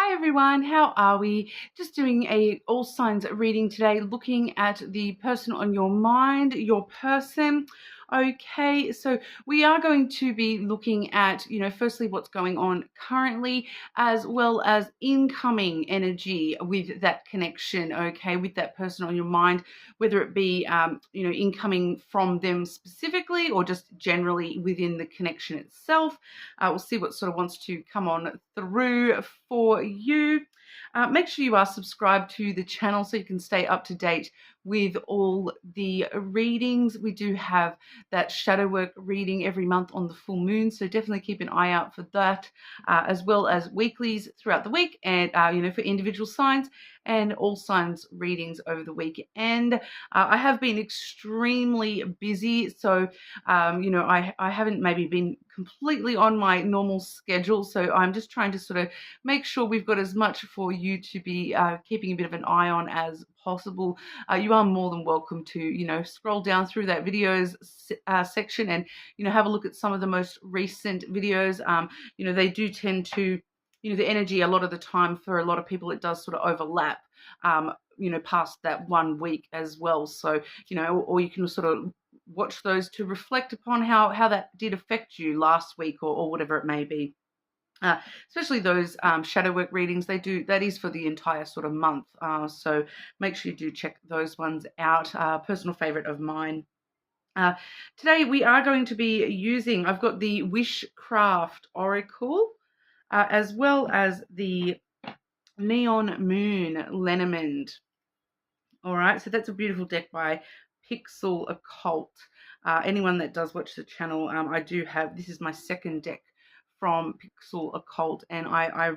Hi everyone, how are we? Just doing a all signs reading today, looking at the person on your mind, your person. Okay, so we are going to be looking at, firstly what's going on currently, as well as incoming energy with that connection, okay, with that person on your mind, whether it be, incoming from them specifically or just generally within the connection itself. We'll see what sort of wants to come on through for you. Make sure you are subscribed to the channel so you can stay up to date with all the readings. We do have that shadow work reading every month on the full moon, so definitely keep an eye out for that, as well as weeklies throughout the week, and for individual signs and all signs readings over the weekend. I have been extremely busy, so I haven't maybe been completely on my normal schedule, so I'm just trying to sort of make sure we've got as much for you to be keeping a bit of an eye on as possible. You are more than welcome to, scroll down through that videos section and, have a look at some of the most recent videos. They do tend to, the energy a lot of the time for a lot of people, it does sort of overlap, past that 1 week as well. So, or you can sort of watch those to reflect upon how that did affect you last week or whatever it may be. Especially those shadow work readings, that is for the entire sort of month. So make sure you do check those ones out. Personal favorite of mine. Today we are going to be using, I've got the Wishcraft Oracle, as well as the Neon Moon Lenormand. All right, so that's a beautiful deck by Pixel Occult. Anyone that does watch the channel, I do have, this is my second deck from Pixel Occult, and I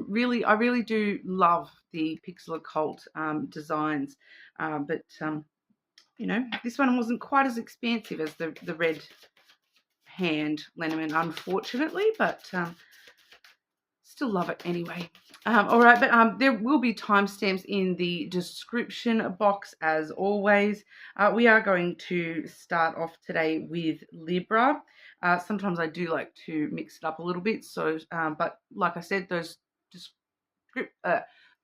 really do love the Pixel Occult designs, but this one wasn't quite as expansive as the red hand Lenormand, unfortunately, but still love it anyway. All right, but there will be timestamps in the description box as always. We are going to start off today with Libra. Sometimes I do like to mix it up a little bit. So, but like I said, those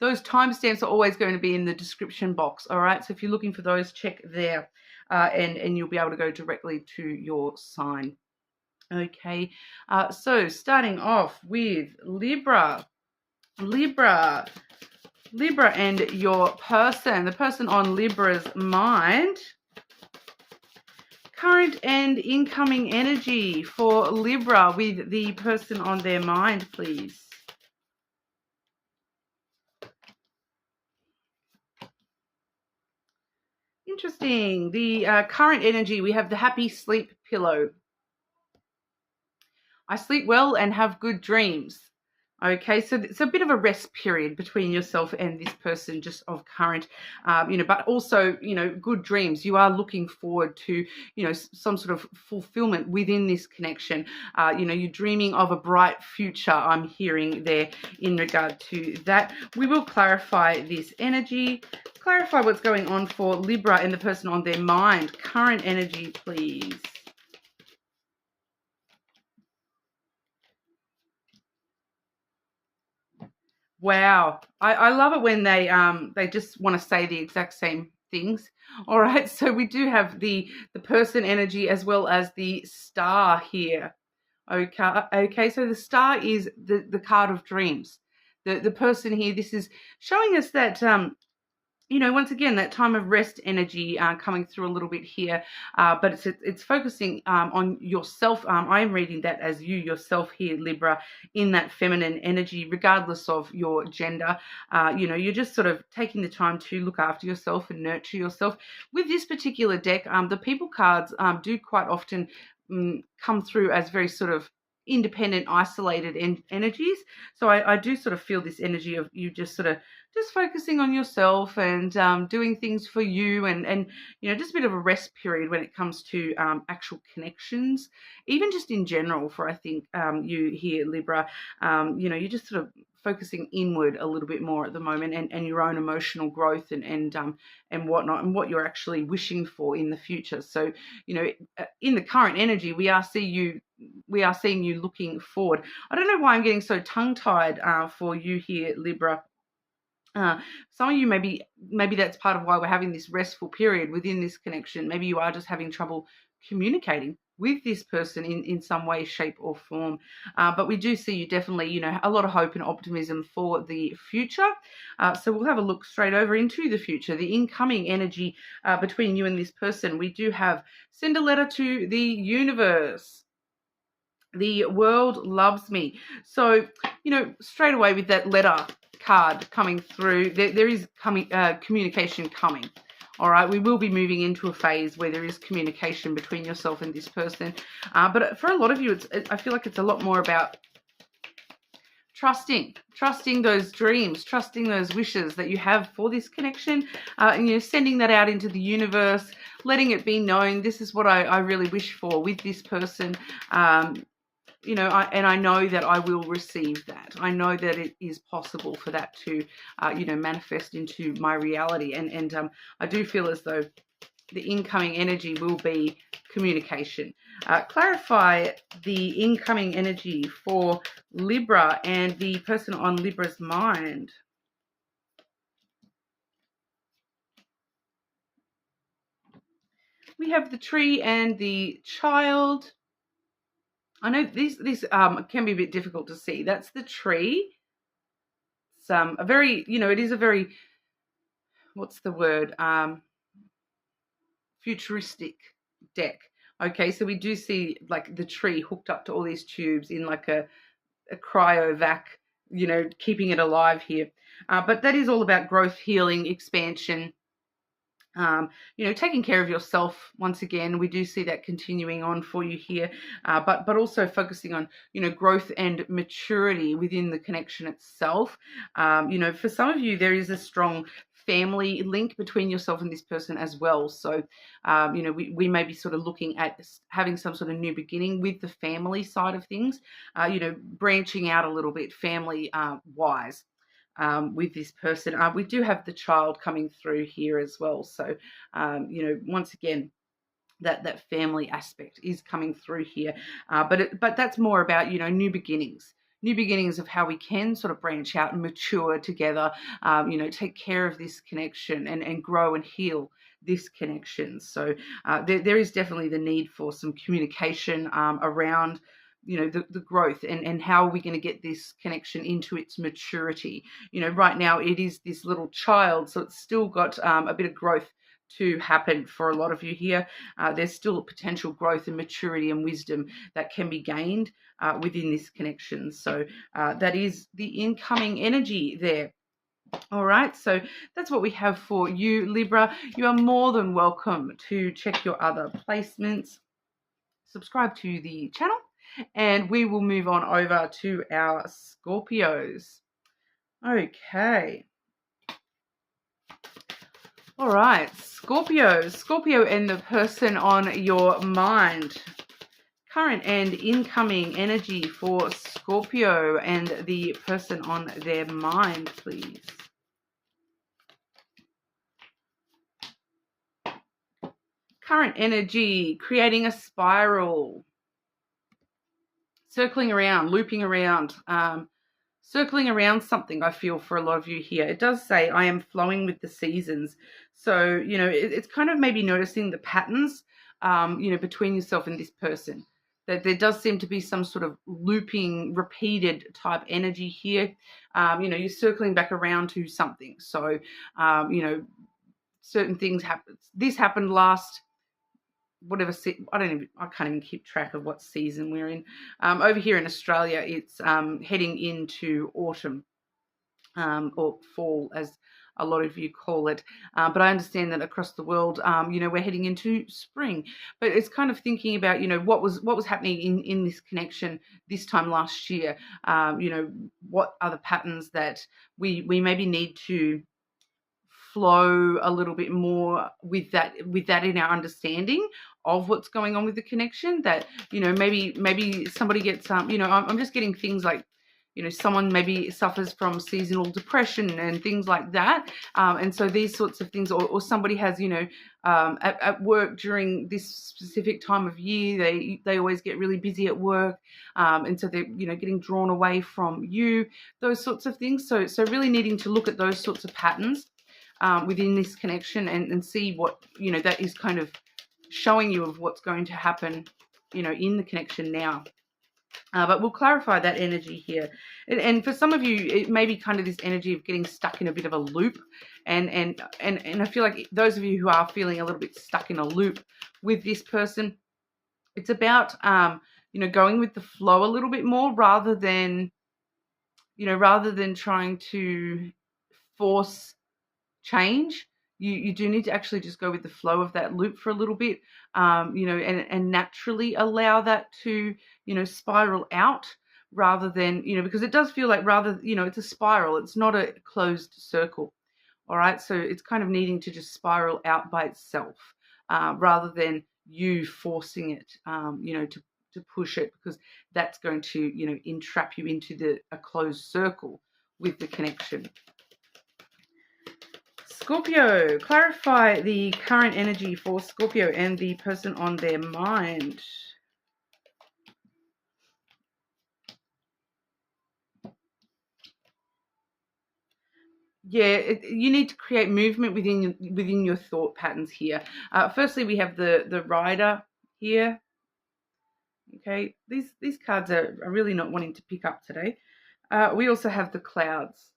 timestamps are always going to be in the description box. All right, so if you're looking for those, check there, and you'll be able to go directly to your sign. Okay, so starting off with Libra and your person, the person on Libra's mind. Current and incoming energy for Libra with the person on their mind, please. Interesting. The current energy, we have the happy sleep pillow. I sleep well and have good dreams. Okay, so it's a bit of a rest period between yourself and this person just of current, but also, good dreams. You are looking forward to, some sort of fulfillment within this connection. You're dreaming of a bright future, I'm hearing there in regard to that. We will clarify this energy, clarify what's going on for Libra and the person on their mind. Current energy, please. Wow. I love it when they just want to say the exact same things. All right. So we do have the person energy as well as the star here. Okay. So the star is the card of dreams. The person here, this is showing us that once again, that time of rest energy coming through a little bit here, but it's focusing on yourself. I am reading that as you yourself here, Libra, in that feminine energy, regardless of your gender. You're just sort of taking the time to look after yourself and nurture yourself. With this particular deck, the people cards do quite often come through as very sort of independent, isolated energies. So I do sort of feel this energy of you just sort of just focusing on yourself and doing things for you, and just a bit of a rest period when it comes to actual connections, even just in general for, I think, you here, Libra. You're just sort of focusing inward a little bit more at the moment, and your own emotional growth and whatnot, and what you're actually wishing for in the future. So, in the current energy, we are seeing you we are seeing you looking forward. I don't know why I'm getting so tongue-tied for you here, Libra. Some of you, maybe that's part of why we're having this restful period within this connection. Maybe you are just having trouble communicating with this person in some way, shape, or form. But we do see you definitely, a lot of hope and optimism for the future. So we'll have a look straight over into the future, the incoming energy between you and this person. We do have send a letter to the universe. The world loves me. So, straight away with that letter card coming through, there is communication coming. All right, we will be moving into a phase where there is communication between yourself and this person. But for a lot of you, I feel like it's a lot more about trusting those dreams, trusting those wishes that you have for this connection, and sending that out into the universe, letting it be known, this is what I really wish for with this person. I know that I will receive that. I know that it is possible for that to, manifest into my reality. And I do feel as though the incoming energy will be communication. Clarify the incoming energy for Libra and the person on Libra's mind. We have the tree and the child. I know these can be a bit difficult to see. That's the tree. It's a very, it is a very, what's the word? Futuristic deck. Okay, so we do see like the tree hooked up to all these tubes in like a cryovac, keeping it alive here. But that is all about growth, healing, expansion. Taking care of yourself. Once again, we do see that continuing on for you here, but also focusing on, growth and maturity within the connection itself. For some of you, there is a strong family link between yourself and this person as well. So, we may be sort of looking at having some sort of new beginning with the family side of things, branching out a little bit family wise. With this person. We do have the child coming through here as well. So, once again, that family aspect is coming through here. But that's more about, new beginnings of how we can sort of branch out and mature together, take care of this connection and grow and heal this connection. So there is definitely the need for some communication around the growth and how are we going to get this connection into its maturity. Right now it is this little child, so it's still got a bit of growth to happen for a lot of you here. There's still potential growth and maturity and wisdom that can be gained within this connection. So that is the incoming energy there. All right, so that's what we have for you, Libra. You are more than welcome to check your other placements, subscribe to the channel, and we will move on over to our Scorpios. Okay. All right, Scorpio and the person on your mind. Current and incoming energy for Scorpio and the person on their mind, please. Current energy, creating a spiral. Circling around, looping around, circling around something, I feel, for a lot of you here. It does say, I am flowing with the seasons. So, it's kind of maybe noticing the patterns, between yourself and this person. That there does seem to be some sort of looping, repeated type energy here. You're circling back around to something. So, certain things happen. This happened last... whatever, I can't even keep track of what season we're in. Over here in Australia, it's heading into autumn, or fall, as a lot of you call it. But I understand that across the world, we're heading into spring. But it's kind of thinking about, what was happening in this connection this time last year. What are the patterns that we maybe need to flow a little bit more with that in our understanding of what's going on with the connection. That maybe somebody gets I'm just getting things like someone maybe suffers from seasonal depression and things like that. And so these sorts of things, or somebody has, at work during this specific time of year, they always get really busy at work. And so they're, getting drawn away from you, those sorts of things. So really needing to look at those sorts of patterns within this connection and see what, that is kind of showing you of what's going to happen, in the connection now. But we'll clarify that energy here. And for some of you, it may be kind of this energy of getting stuck in a bit of a loop. And I feel like those of you who are feeling a little bit stuck in a loop with this person, it's about, going with the flow a little bit more rather than trying to force change. You do need to actually just go with the flow of that loop for a little bit, and naturally allow that to, spiral out rather than, because it does feel like it's a spiral. It's not a closed circle. All right. So it's kind of needing to just spiral out by itself rather than you forcing it, to push it, because that's going to, entrap you into a closed circle with the connection. Scorpio, clarify the current energy for Scorpio and the person on their mind. Yeah, you need to create movement within your thought patterns here. Firstly, we have the rider here. Okay, these cards are really not wanting to pick up today. We also have the clouds.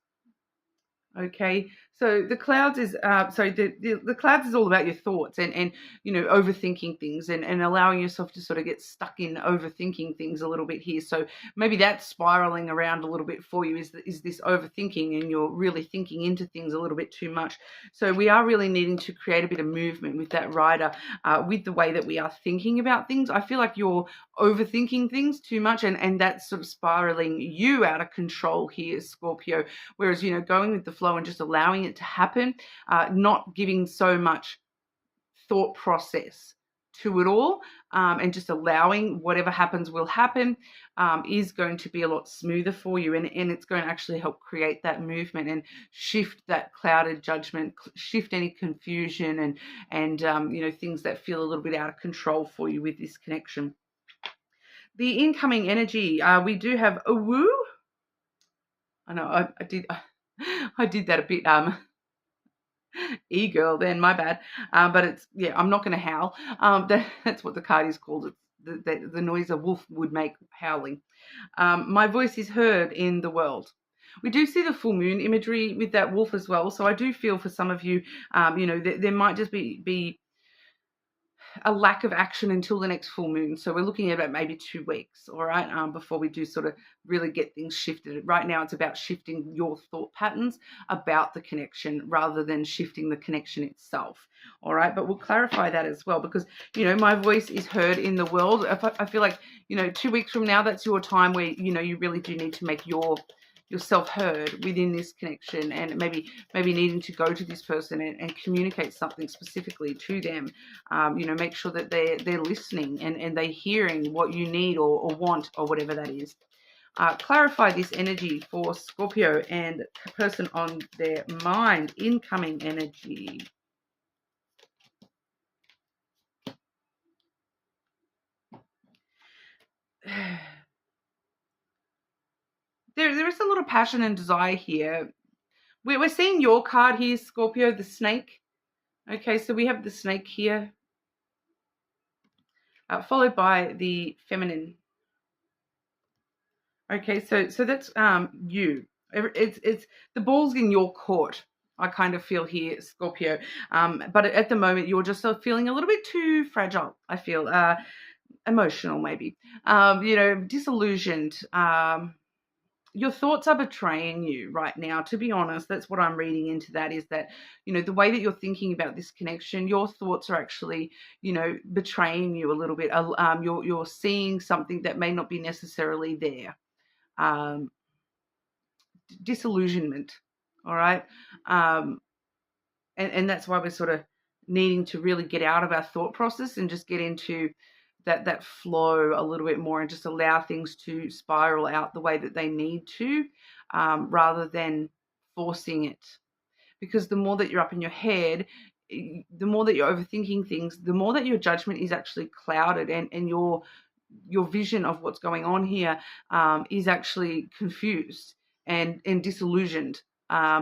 Okay, so the clouds is the clouds is all about your thoughts and overthinking things and allowing yourself to sort of get stuck in overthinking things a little bit here. So maybe that's spiraling around a little bit for you, is this overthinking, and you're really thinking into things a little bit too much. So we are really needing to create a bit of movement with that rider, with the way that we are thinking about things. I feel like you're overthinking things too much, and that's sort of spiraling you out of control here, Scorpio. Whereas, going with the flow and just allowing it to happen, not giving so much thought process to it all, and just allowing whatever happens will happen, is going to be a lot smoother for you, and it's going to actually help create that movement and shift that clouded judgment, shift any confusion and things that feel a little bit out of control for you with this connection. The incoming energy, we do have a woo. I know I did that a bit e-girl then, my bad. But it's, I'm not going to howl. That's what the card is called. It's the noise a wolf would make howling. My voice is heard in the world. We do see the full moon imagery with that wolf as well. So I do feel for some of you, there might just be a lack of action until the next full moon. So we're looking at about maybe 2 weeks, all right, before we do sort of really get things shifted. Right now it's about shifting your thought patterns about the connection rather than shifting the connection itself, all right? But we'll clarify that as well, because, my voice is heard in the world. I feel like, 2 weeks from now, that's your time where, you really do need to make yourself heard within this connection, and maybe needing to go to this person and communicate something specifically to them. Make sure that they're listening and they're hearing what you need or want, or whatever that is. Clarify this energy for Scorpio and the person on their mind, incoming energy. There is a lot of passion and desire here. We're seeing your card here, Scorpio, the snake. Okay, so we have the snake here, followed by the feminine. Okay, so that's you. It's the ball's in your court. I kind of feel here, Scorpio. But at the moment, you're just feeling a little bit too fragile. I feel emotional, maybe. Disillusioned. Your thoughts are betraying you right now. To be honest, that's what I'm reading into that, is that, the way that you're thinking about this connection, your thoughts are actually, betraying you a little bit. You're seeing something that may not be necessarily there. Disillusionment. All right. And that's why we're sort of needing to really get out of our thought process and just get into that flow a little bit more and just allow things to spiral out the way that they need to, rather than forcing it. Because the more that you're up in your head, the more that you're overthinking things, the more that your judgment is actually clouded, and your vision of what's going on here is actually confused and disillusioned,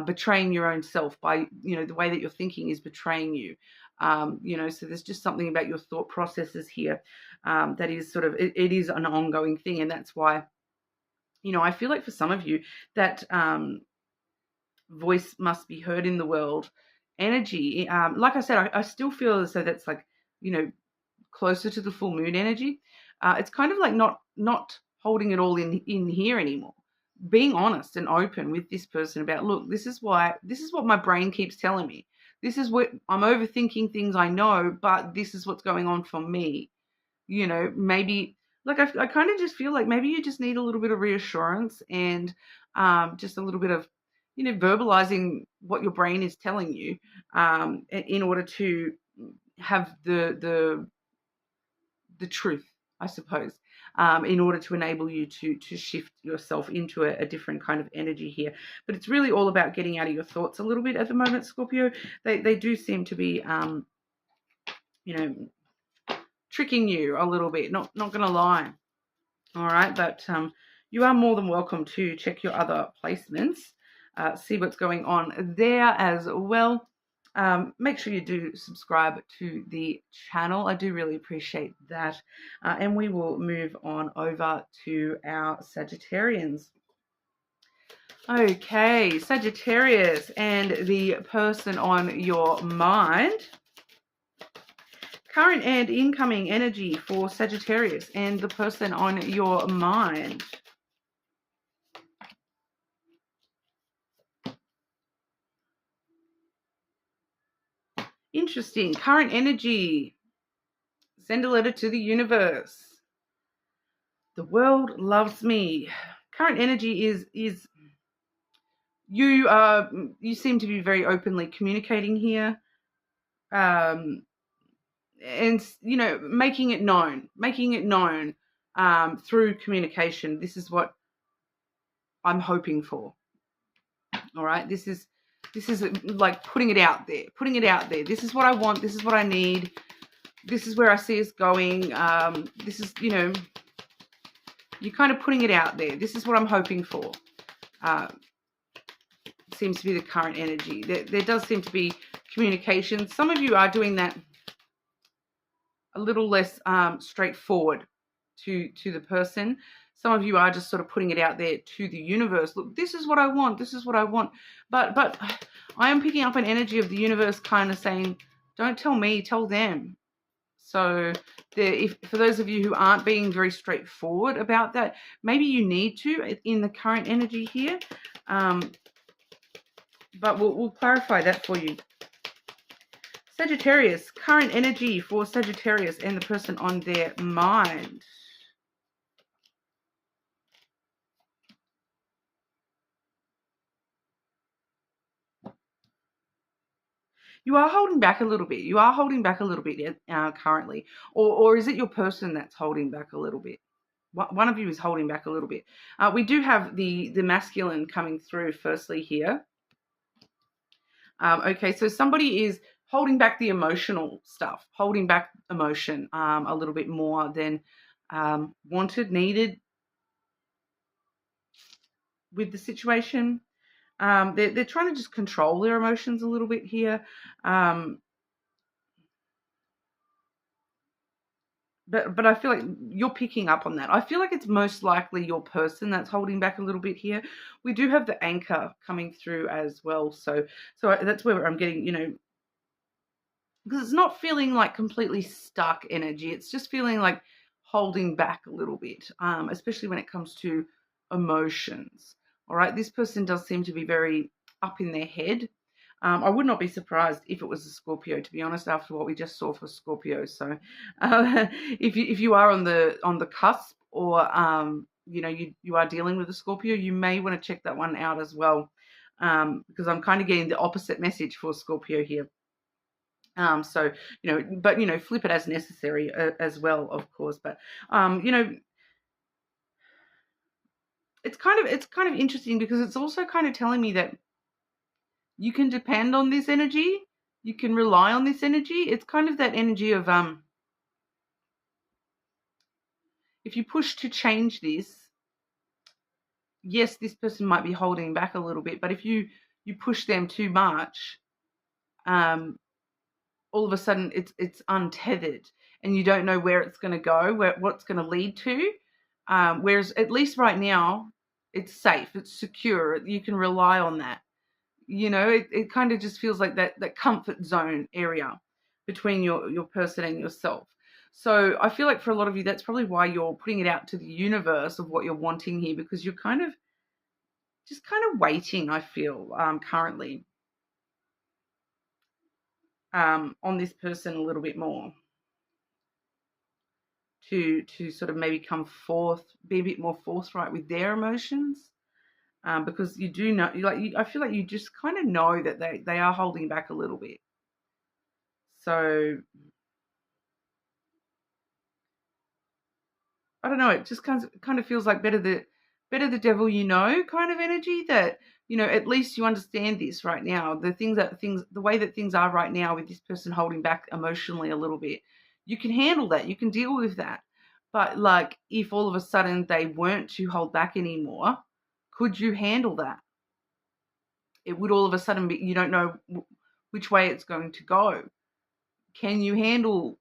betraying your own self by, the way that you're thinking is betraying you. So there's just something about your thought processes here that is sort of, it is an ongoing thing. And that's why, I feel like for some of you that voice must be heard in the world energy. Like I said, I still feel as though that's like, closer to the full moon energy. It's kind of like not holding it all in here anymore. Being honest and open with this person about, look, this is what my brain keeps telling me. This is what I'm overthinking things, I know, but this is what's going on for me. Maybe like I kind of just feel like maybe you just need a little bit of reassurance and just a little bit of, verbalizing what your brain is telling you in order to have the truth, I suppose, in order to enable you to shift yourself into a different kind of energy here. But it's really all about getting out of your thoughts a little bit at the moment, Scorpio. They do seem to be, tricking you a little bit, not going to lie. All right, but you are more than welcome to check your other placements, see what's going on there as well. Make sure you do subscribe to the channel. I do really appreciate that. And we will move on over to our Sagittarians. Okay, Sagittarius and the person on your mind. Current and incoming energy for Sagittarius and the person on your mind. Interesting. Current energy. Send a letter to the universe. The world loves me. Current energy is you seem to be very openly communicating here. And making it known through communication. This is what I'm hoping for. All right, this is like putting it out there. This is what I want. This is what I need. This is where I see us going. This is, you're kind of putting it out there. This is what I'm hoping for. Seems to be the current energy. There does seem to be communication. Some of you are doing that a little less straightforward to the person. Some of you are just sort of putting it out there to the universe. Look, this is what I want. This is what I want. But I am picking up an energy of the universe kind of saying, don't tell me, tell them. So for those of you who aren't being very straightforward about that, maybe you need to in the current energy here. But we'll clarify that for you. Sagittarius, current energy for Sagittarius and the person on their mind. You are holding back a little bit. Currently. Or is it your person that's holding back a little bit? One of you is holding back a little bit. We do have the masculine coming through firstly here. Okay, so somebody is holding back the emotional stuff, holding back emotion a little bit more than wanted, needed with the situation. They're trying to just control their emotions a little bit here. But I feel like you're picking up on that. I feel like it's most likely your person that's holding back a little bit here. We do have the anchor coming through as well. So that's where I'm getting, because it's not feeling like completely stuck energy. It's just feeling like holding back a little bit, especially when it comes to emotions. All right, this person does seem to be very up in their head. I would not be surprised if it was a Scorpio, to be honest, after what we just saw for Scorpio. So if you are on the cusp, or you are dealing with a Scorpio, you may want to check that one out as well, because I'm kind of getting the opposite message for Scorpio here. So, but, flip it as necessary as well, of course. But, it's kind of interesting because it's also kind of telling me that you can depend on this energy. You can rely on this energy. It's kind of that energy of, if you push to change this, yes, this person might be holding back a little bit, but if you push them too much, all of a sudden it's untethered and you don't know where it's going to go, what's going to lead to. Whereas at least right now, it's safe, it's secure. You can rely on that. It kind of just feels like that comfort zone area between your person and yourself. So I feel like for a lot of you, that's probably why you're putting it out to the universe of what you're wanting here, because you're kind of waiting, I feel, currently, on this person a little bit more to sort of maybe come forth, be a bit more forthright with their emotions, because you do know, I feel like you just kind of know that they are holding back a little bit. So I don't know. It just kind of feels like better the devil kind of energy, that at least you understand this right now. The way that things are right now with this person holding back emotionally a little bit, you can handle that. You can deal with that. But like, if all of a sudden they weren't to hold back anymore, could you handle that? It would all of a sudden be, you don't know which way it's going to go. Can you handle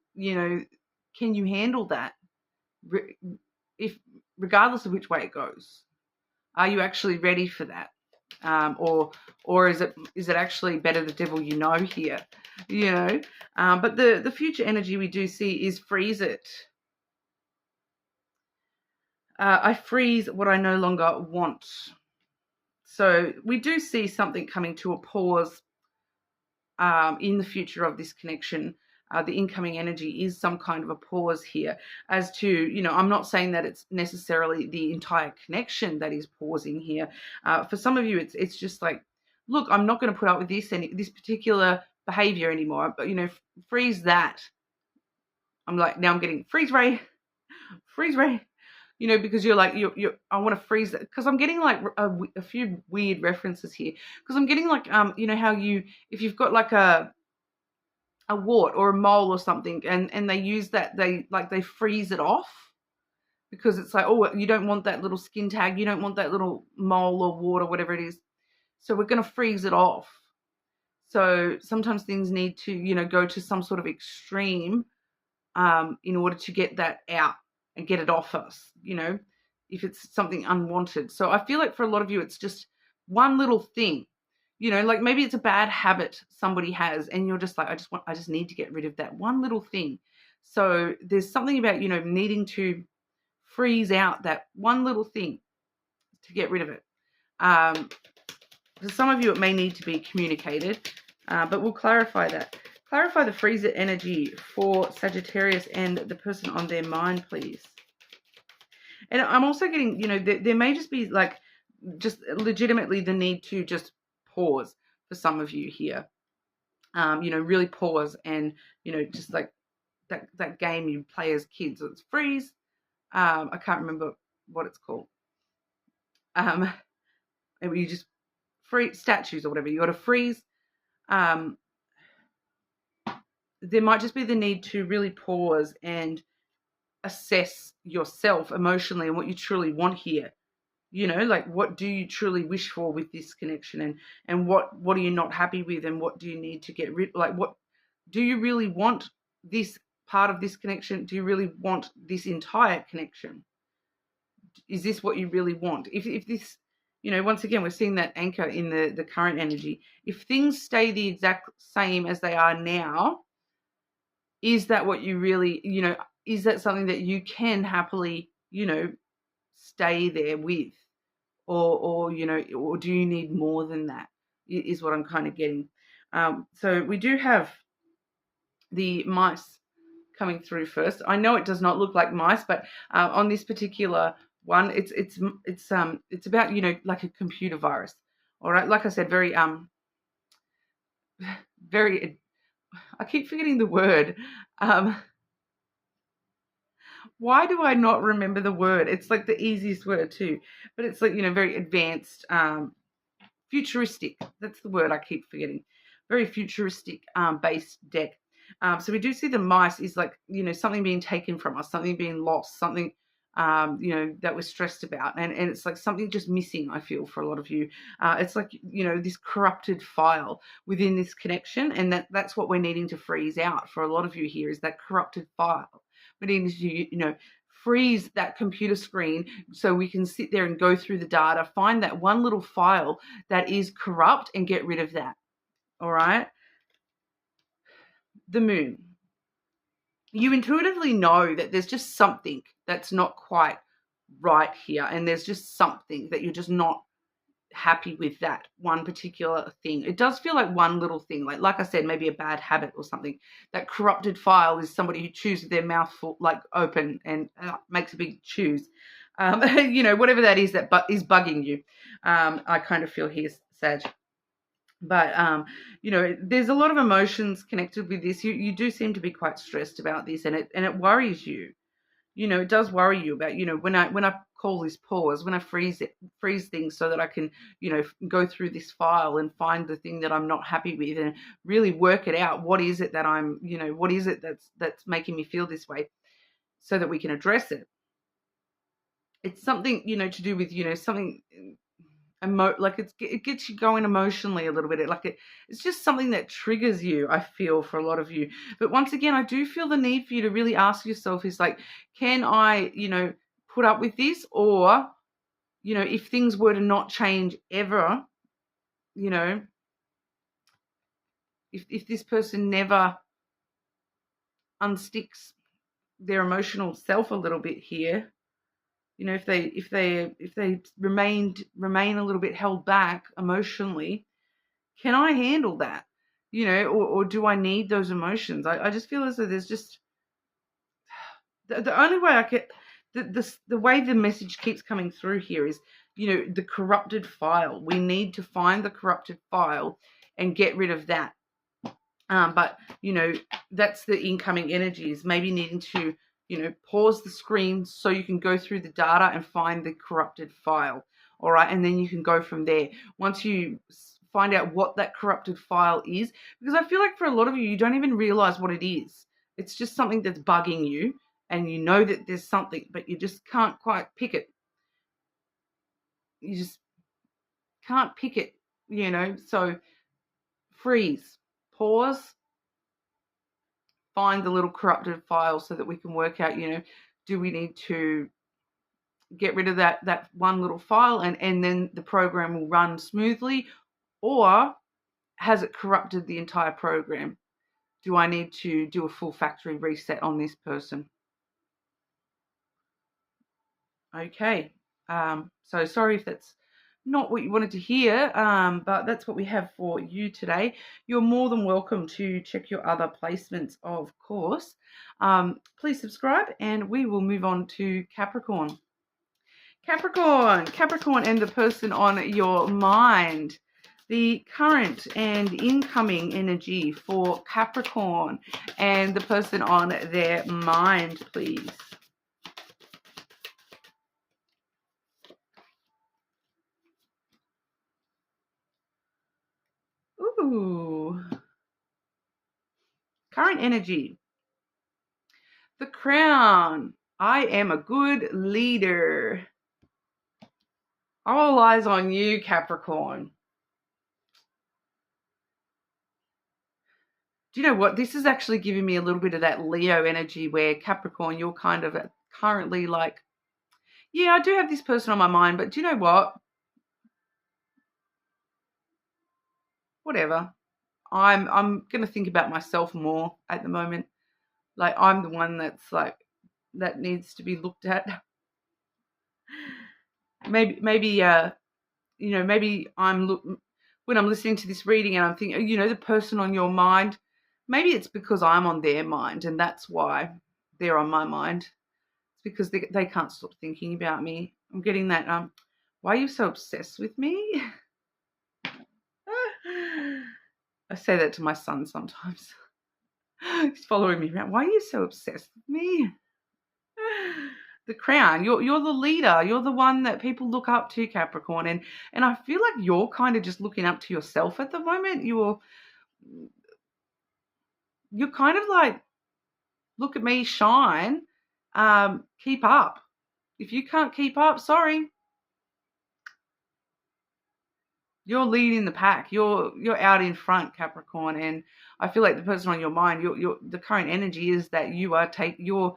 that? If regardless of which way it goes, are you actually ready for that? Or is it actually better the devil here? But the future energy we do see is freeze it. I freeze what I no longer want. So we do see something coming to a pause in the future of this connection. The incoming energy is some kind of a pause here, as to, I'm not saying that it's necessarily the entire connection that is pausing here. For some of you, it's just like, look, I'm not going to put up with this particular behavior anymore. But, freeze that. I'm like, now I'm getting freeze ray, because you're like, I want to freeze it, because I'm getting like a few weird references here, because I'm getting like, how if you've got like a wart or a mole or something, and they use that, they freeze it off, because it's like, oh, you don't want that little skin tag, you don't want that little mole or wart or whatever it is, so we're going to freeze it off. So sometimes things need to, go to some sort of extreme in order to get that out and get it off us, if it's something unwanted. So I feel like for a lot of you, it's just one little thing. Like maybe it's a bad habit somebody has, and you're just like, I just need to get rid of that one little thing. So there's something about, needing to freeze out that one little thing to get rid of it. For some of you, it may need to be communicated, but we'll clarify that. Clarify the freeze it energy for Sagittarius and the person on their mind, please. And I'm also getting, there may just be like, just legitimately the need to just pause for some of you here. Really pause, and, just like that game you play as kids. It's freeze. I can't remember what it's called. And you just freeze statues or whatever. You got to freeze. There might just be the need to really pause and assess yourself emotionally and what you truly want here. Like, what do you truly wish for with this connection, and what are you not happy with, and what do you need to get rid, like, what do you really want this part of this connection? Do you really want this entire connection? Is this what you really want? If this, once again, we're seeing that anchor in the current energy. If things stay the exact same as they are now, is that what you really, is that something that you can happily, stay there with? Or do you need more than that, is what I'm kind of getting. So we do have the mice coming through first. I know it does not look like mice, but on this particular one, it's about, like a computer virus. All right, like I said, very very I keep forgetting the word. Why do I not remember the word? It's like the easiest word too, but it's like, very advanced, futuristic. That's the word I keep forgetting. Very futuristic based deck. So we do see the mice is like, something being taken from us, something being lost, something, that we're stressed about. And it's like something just missing, I feel, for a lot of you. It's like, this corrupted file within this connection. And that's what we're needing to freeze out for a lot of you here is that corrupted file. We need to, freeze that computer screen so we can sit there and go through the data, find that one little file that is corrupt and get rid of that. All right. The moon. You intuitively know that there's just something that's not quite right here. And there's just something that you're just not happy with, that one particular thing. It does feel like one little thing, like I said, maybe a bad habit or something. That corrupted file is somebody who chews with their mouth full, like open, and makes a big chews. Whatever that is that is bugging you. I kind of feel here, Sag. But there's a lot of emotions connected with this. You do seem to be quite stressed about this, and it worries you. It does worry you about, when I call this pause, when I freeze things so that I can, go through this file and find the thing that I'm not happy with and really work it out. What is it that what is it that's making me feel this way, so that we can address it. It's something, to do with, something like it gets you going emotionally a little bit. It's just something that triggers you, I feel, for a lot of you. But once again, I do feel the need for you to really ask yourself is like, can I, put up with this? Or, if things were to not change ever, if this person never unsticks their emotional self a little bit here, if they remain a little bit held back emotionally, can I handle that? Or do I need those emotions? I just feel as though there's just the only way I could, the way the message keeps coming through here is, the corrupted file. We need to find the corrupted file and get rid of that. But, that's the incoming energies, maybe needing to, pause the screen so you can go through the data and find the corrupted file. All right. And then you can go from there. Once you find out what that corrupted file is, because I feel like for a lot of you, you don't even realize what it is. It's just something that's bugging you, and you know that there's something, but you just can't quite pick it. You just can't pick it, so freeze, pause, find the little corrupted file so that we can work out, do we need to get rid of that one little file and then the program will run smoothly, or has it corrupted the entire program? Do I need to do a full factory reset on this person? Okay. So sorry if that's not what you wanted to hear, but that's what we have for you today. You're more than welcome to check your other placements, of course. Please subscribe, and we will move on to Capricorn. Capricorn and the person on your mind. The current and incoming energy for Capricorn and the person on their mind, please. Ooh. Current energy. The Crown. I am a good leader. All eyes on you, Capricorn. Do you know what? This is actually giving me a little bit of that Leo energy where Capricorn, you're kind of currently like, yeah, I do have this person on my mind, but do you know what? Whatever. I'm going to think about myself more at the moment. Like, I'm the one that's like, that needs to be looked at. Maybe maybe when I'm listening to this reading and I'm thinking, the person on your mind, maybe it's because I'm on their mind and that's why they're on my mind. It's because they can't stop thinking about me. I'm getting that, why are you so obsessed with me? I say that to my son sometimes. He's following me around. Why are you so obsessed with me? The crown. You're the leader. You're the one that people look up to, Capricorn. And I feel like you're kind of just looking up to yourself at the moment. You're kind of like, look at me shine. Keep up. If you can't keep up, sorry. You're leading the pack. You're out in front, Capricorn, and I feel like the person on your mind, the current energy is that you're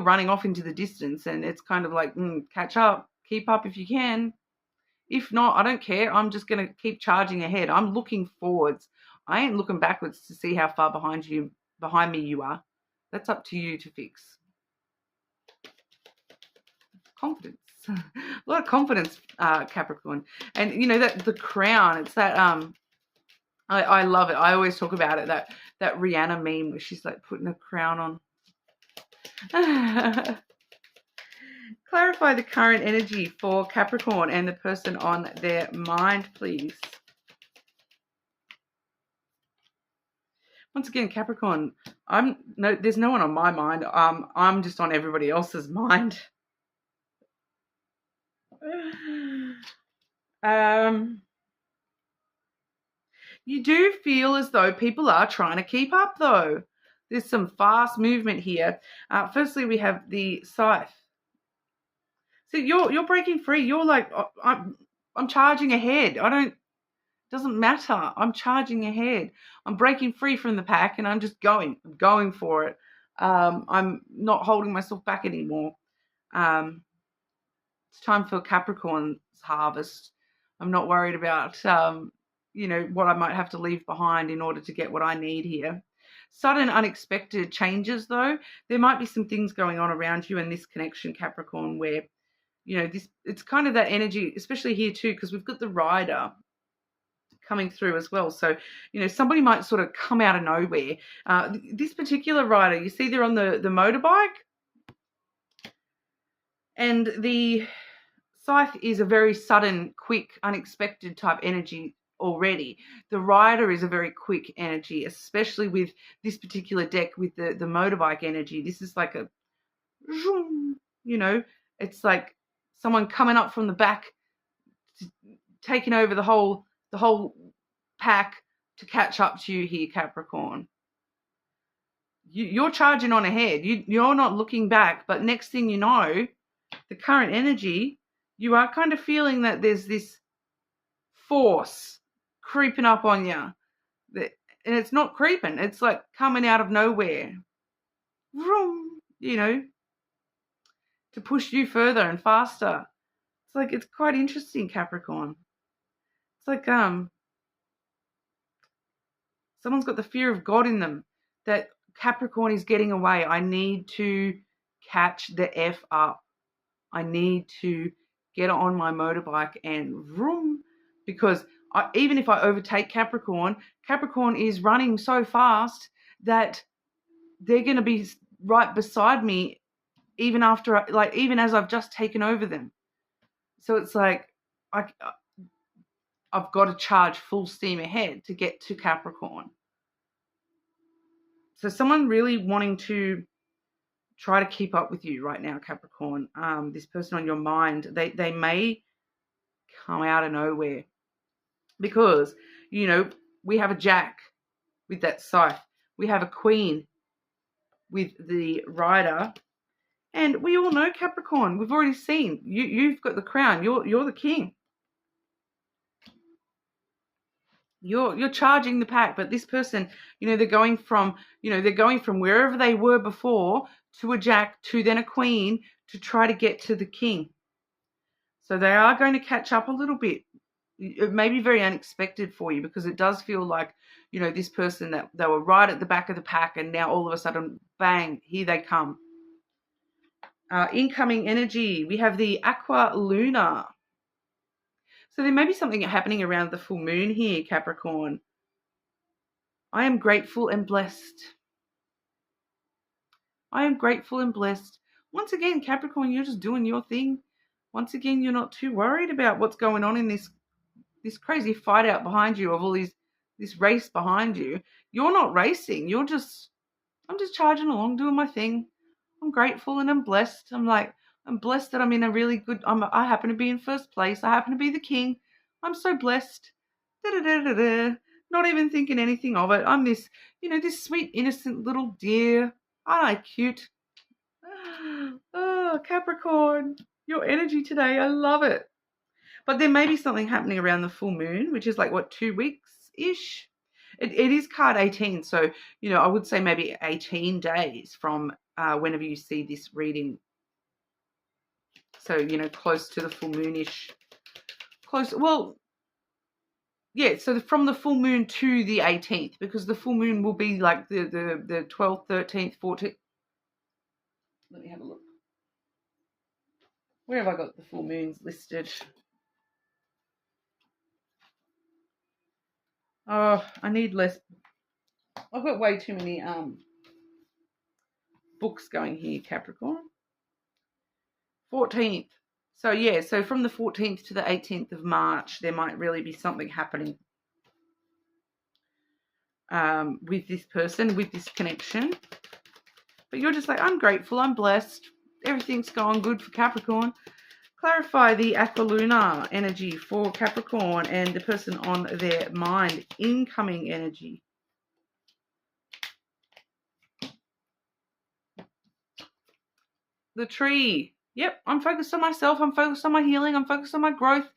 running off into the distance, and it's kind of like catch up, keep up if you can. If not, I don't care. I'm just gonna keep charging ahead. I'm looking forwards. I ain't looking backwards to see how far behind me you are. That's up to you to fix. Confidence. A lot of confidence, Capricorn. And you know that the crown, it's that I love it. I always talk about it, that Rihanna meme where she's like putting a crown on. Clarify the current energy for Capricorn and the person on their mind, please. Once again, Capricorn, there's no one on my mind. I'm just on everybody else's mind. You do feel as though people are trying to keep up, though. There's some fast movement here. Firstly, we have the scythe. So you're breaking free. You're like, I'm charging ahead. Doesn't matter. I'm charging ahead. I'm breaking free from the pack, and I'm just going. I'm going for it. I'm not holding myself back anymore. It's time for Capricorn's harvest. I'm not worried about, what I might have to leave behind in order to get what I need here. Sudden, unexpected changes, though. There might be some things going on around you in this connection, Capricorn, where, it's kind of that energy, especially here too, because we've got the rider coming through as well. So, somebody might sort of come out of nowhere. This particular rider, you see they're on the motorbike, and the scythe is a very sudden, quick, unexpected type energy already. The rider is a very quick energy, especially with this particular deck with the motorbike energy. This is like a, it's like someone coming up from the back, taking over the whole pack to catch up to you here, Capricorn. You're charging on ahead. You're not looking back, but next thing you know, the current energy, you are kind of feeling that there's this force creeping up on you. And it's not creeping. It's like coming out of nowhere. To push you further and faster. It's quite interesting, Capricorn. It's like someone's got the fear of God in them, that Capricorn is getting away. I need to catch the F up. I need to get on my motorbike and vroom, because even if I overtake Capricorn is running so fast that they're going to be right beside me even as I've just taken over them. So it's like I've got to charge full steam ahead to get to Capricorn. So someone really wanting to try to keep up with you right now, Capricorn. This person on your mind, they may come out of nowhere, because, we have a jack with that scythe. We have a queen with the rider. And we all know, Capricorn, we've already seen, you've got the crown. You're the king. You're charging the pack, but this person, they're going from wherever they were before to a jack to then a queen to try to get to the king. So they are going to catch up a little bit. It may be very unexpected for you, because it does feel like, this person, that they were right at the back of the pack, and now all of a sudden, bang, here they come. Incoming energy, we have the Aqua Lunar. So there may be something happening around the full moon here, Capricorn. I am grateful and blessed. I am grateful and blessed. Once again, Capricorn, you're just doing your thing. Once again, you're not too worried about what's going on in this crazy fight out behind you, of all this race behind you. You're not racing. You're just I'm just charging along, doing my thing. I'm grateful and I'm blessed. I'm blessed that I'm in a really good, I happen to be in first place. I happen to be the king. I'm so blessed. Da-da-da-da-da. Not even thinking anything of it. I'm this, this sweet, innocent little deer. Aren't I cute? Oh, Capricorn, your energy today, I love it. But there may be something happening around the full moon, which is like, 2 weeks-ish? It is card 18, so, I would say maybe 18 days from whenever you see this reading. So, close to the full moonish. Close, well, yeah, so from the full moon to the 18th, because the full moon will be like the 12th, 13th, 14th. Let me have a look. Where have I got the full moons listed? Oh, I need less. I've got way too many books going here, Capricorn. 14th. So, yeah, so from the 14th to the 18th of March, there might really be something happening with this person, with this connection. But you're just like, I'm grateful, I'm blessed. Everything's going good for Capricorn. Clarify the Aqualuna energy for Capricorn and the person on their mind. Incoming energy. The tree. Yep, I'm focused on myself. I'm focused on my healing. I'm focused on my growth.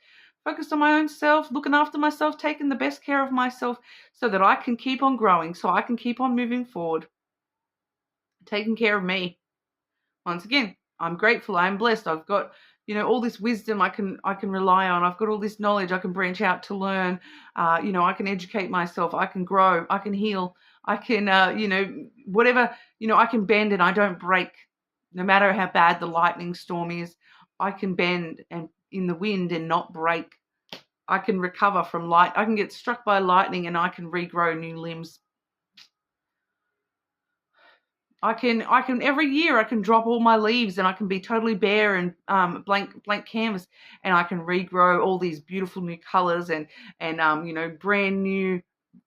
Focused on my own self, looking after myself, taking the best care of myself so that I can keep on growing, so I can keep on moving forward. Taking care of me. Once again, I'm grateful. I'm blessed. I've got, all this wisdom I can rely on. I've got all this knowledge I can branch out to learn. I can educate myself. I can grow. I can heal. I can, whatever, I can bend and I don't break. No matter how bad the lightning storm is, I can bend and in the wind and not break. I can recover from light. I can get struck by lightning and I can regrow new limbs. I can every year I can drop all my leaves and I can be totally bare and blank canvas, and I can regrow all these beautiful new colors and brand new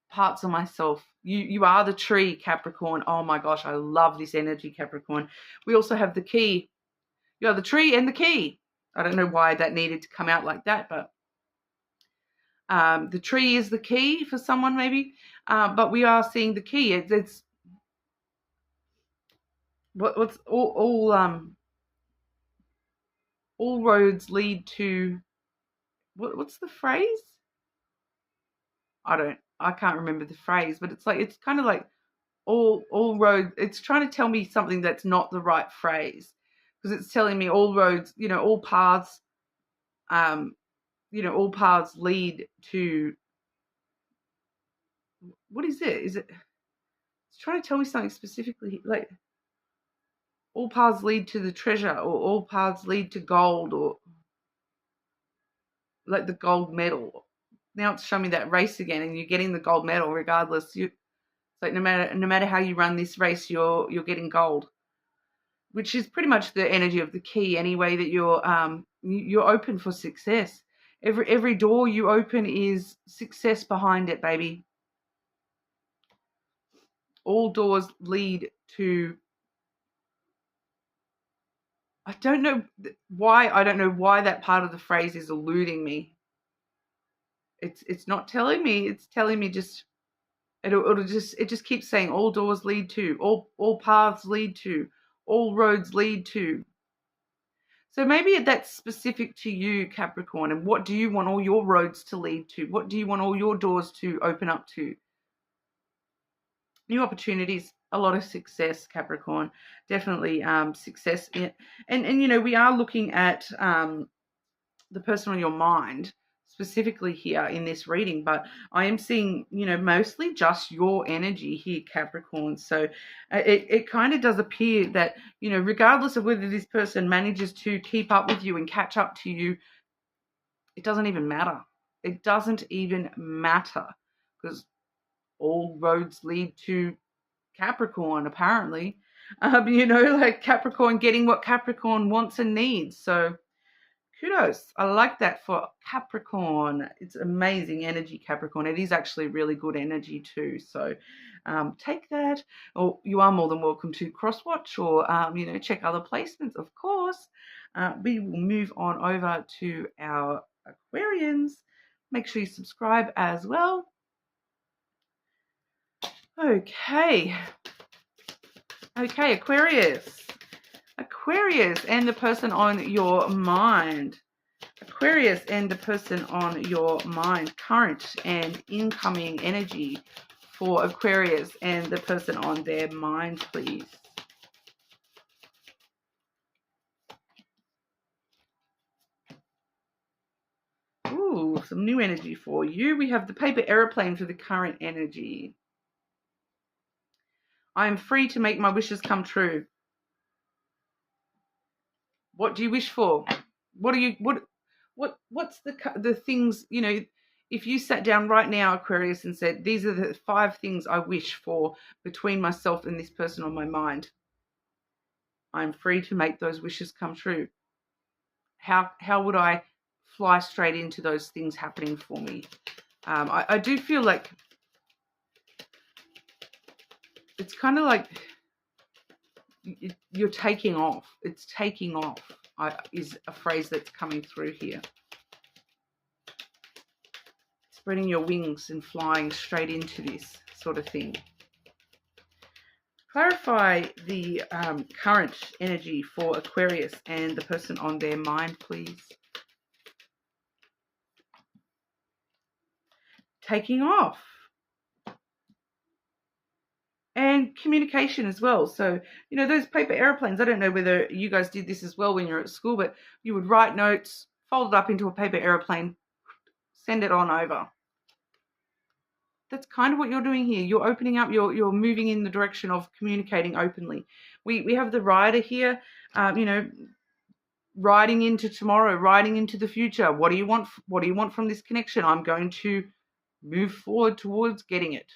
parts of myself. You are the tree, Capricorn. Oh my gosh, I love this energy, Capricorn. We also have the key. You are the tree and the key. I don't know why that needed to come out like that, but the tree is the key for someone maybe. But we are seeing the key. It's what's all roads lead to. What's the phrase? I can't remember the phrase, but it's kind of like all roads. It's trying to tell me something that's not the right phrase, because it's telling me all roads, all paths, all paths lead to. What is it? Is it? It's trying to tell me something specifically, like all paths lead to the treasure, or all paths lead to gold, or like the gold medal. Now it's showing me that race again, and you're getting the gold medal regardless. It's like no matter how you run this race, you're getting gold, which is pretty much the energy of the key anyway. That you're open for success. Every door you open is success behind it, baby. All doors lead to. I don't know why that part of the phrase is eluding me. It's not telling me. It's telling me just it just keeps saying all doors lead to, all paths lead to, all roads lead to. So maybe that's specific to you, Capricorn, and what do you want all your roads to lead to? What do you want all your doors to open up to? New opportunities, a lot of success, Capricorn. Definitely success. And we are looking at the person on your mind specifically here in this reading, but I am seeing, mostly just your energy here, Capricorn. So it kind of does appear that, regardless of whether this person manages to keep up with you and catch up to you, it doesn't even matter. It doesn't even matter, because all roads lead to Capricorn, apparently. Like Capricorn getting what Capricorn wants and needs. So Kudos. I like that for Capricorn. It's amazing energy, Capricorn. It is actually really good energy too. So take that, or you are more than welcome to cross-watch or, check other placements, of course. We will move on over to our Aquarians. Make sure you subscribe as well. Okay, Aquarius. Aquarius and the person on your mind. Aquarius and the person on your mind. Current and incoming energy for Aquarius and the person on their mind, please. Ooh, some new energy for you. We have the paper aeroplane for the current energy. I am free to make my wishes come true. What do you wish for? What's the things, if you sat down right now, Aquarius, and said, these are the 5 things I wish for between myself and this person on my mind, I'm free to make those wishes come true. How would I fly straight into those things happening for me? I do feel like it's kind of like you're taking off. It's taking off is a phrase that's coming through here. Spreading your wings and flying straight into this sort of thing. Clarify the current energy for Aquarius and the person on their mind, please. Taking off. And communication as well. So, those paper airplanes, I don't know whether you guys did this as well when you're at school, but you would write notes, fold it up into a paper airplane, send it on over. That's kind of what you're doing here. You're opening up, you're moving in the direction of communicating openly. We have the rider here, riding into tomorrow, riding into the future. What do you want? What do you want from this connection? I'm going to move forward towards getting it.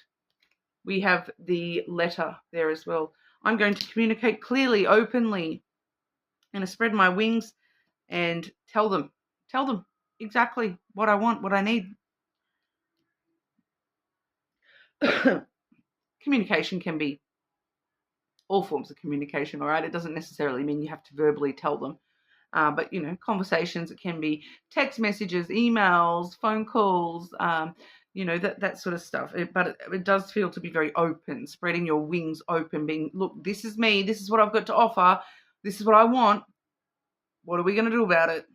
We have the letter there as well. I'm going to communicate clearly, openly, and spread my wings and tell them exactly what I want, what I need. Communication can be all forms of communication, all right? It doesn't necessarily mean you have to verbally tell them. But, conversations, it can be text messages, emails, phone calls, that sort of stuff. But it does feel to be very open, spreading your wings open, being, look, this is me. This is what I've got to offer. This is what I want. What are we going to do about it?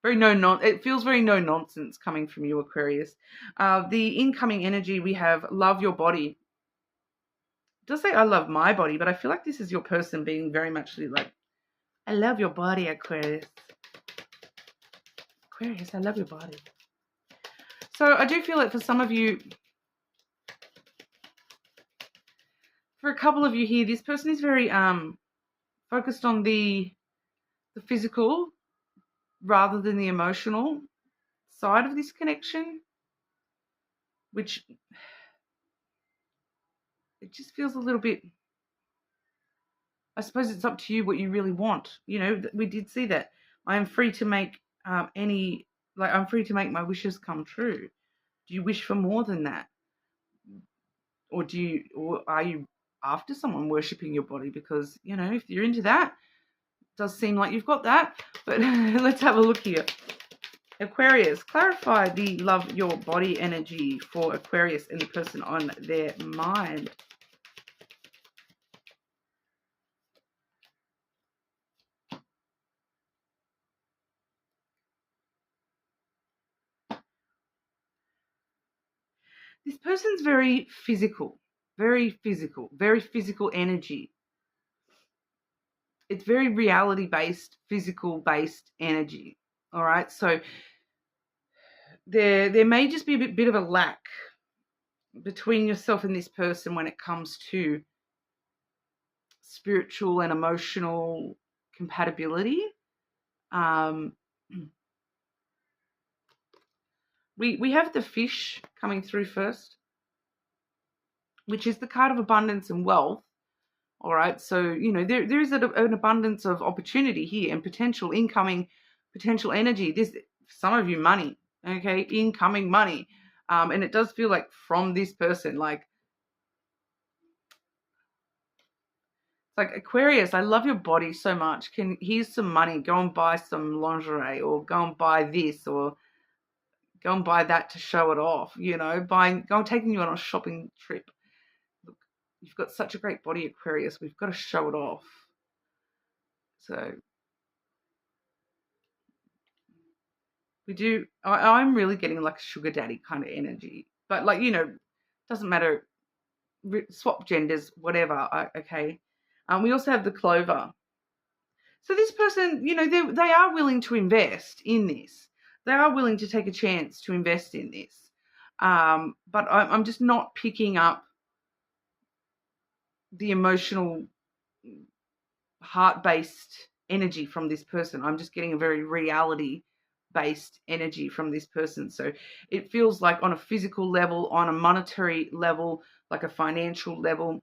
It feels very no nonsense coming from you, Aquarius. The incoming energy, we have love your body. It does say I love my body, but I feel like this is your person being very much like, I love your body, Aquarius. Aquarius, I love your body. So I do feel like for some of you, for a couple of you here, this person is very focused on the physical rather than the emotional side of this connection, which it just feels a little bit, I suppose it's up to you what you really want. We did see that. I am free to make I'm free to make my wishes come true. Do you wish for more than that? Or are you after someone worshipping your body? Because, if you're into that, it does seem like you've got that. But let's have a look here. Aquarius, clarify the love your body energy for Aquarius and the person on their mind. This person's very physical energy. It's very reality-based, physical-based energy. All right, so there may just be a bit of a lack between yourself and this person when it comes to spiritual and emotional compatibility. We have the fish coming through first, which is the card of abundance and wealth. All right. So, there is an abundance of opportunity here and potential incoming, potential energy. This, some of you, money, okay, incoming money. And it does feel like from this person, like Aquarius, I love your body so much. Here's some money. Go and buy some lingerie, or go and buy this, or go and buy that to show it off. Taking you on a shopping trip. Look, you've got such a great body, Aquarius. We've got to show it off. So we do. I'm really getting like sugar daddy kind of energy, but doesn't matter. Swap genders, whatever. Okay. We also have the clover. So this person, they are willing to invest in this. They are willing to take a chance to invest in this. But I'm just not picking up the emotional, heart-based energy from this person. I'm just getting a very reality-based energy from this person. So it feels like on a physical level, on a monetary level, like a financial level,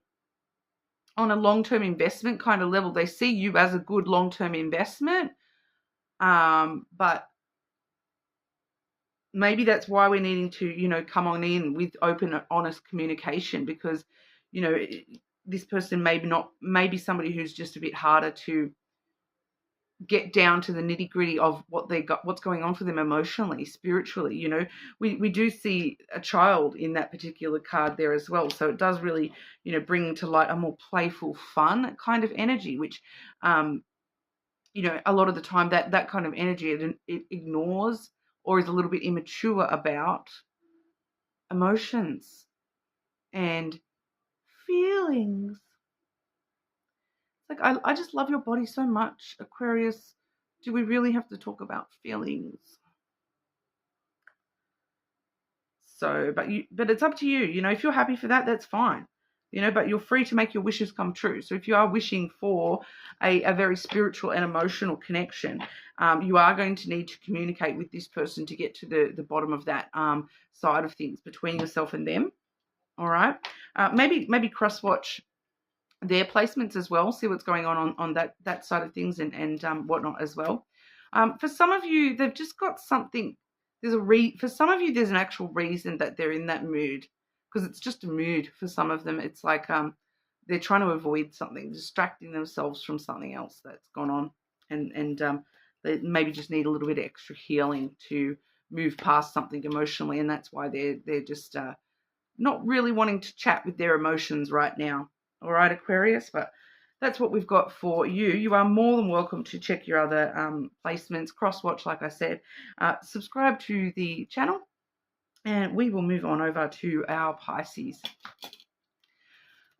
on a long-term investment kind of level, they see you as a good long-term investment. But maybe that's why we're needing to, come on in with open, honest communication, because, this person maybe somebody who's just a bit harder to get down to the nitty-gritty of what's going on for them emotionally, spiritually. We do see a child in that particular card there as well. So it does really, bring to light a more playful, fun kind of energy, which, a lot of the time that kind of energy, it ignores or is a little bit immature about emotions and feelings. Like, I just love your body so much, Aquarius. Do we really have to talk about feelings? So, but it's up to you. If you're happy for that, that's fine. But you're free to make your wishes come true. So if you are wishing for a very spiritual and emotional connection, you are going to need to communicate with this person to get to the bottom of that side of things between yourself and them. All right. Maybe cross-watch their placements as well, see what's going on that side of things and whatnot as well. For some of you, they've just got something. For some of you, there's an actual reason that they're in that mood, because it's just a mood for some of them. It's like they're trying to avoid something, distracting themselves from something else that's gone on, and they maybe just need a little bit of extra healing to move past something emotionally, and that's why they're just not really wanting to chat with their emotions right now. All right, Aquarius, but that's what we've got for you. You are more than welcome to check your other placements, cross-watch, like I said. Subscribe to the channel, and we will move on over to our Pisces.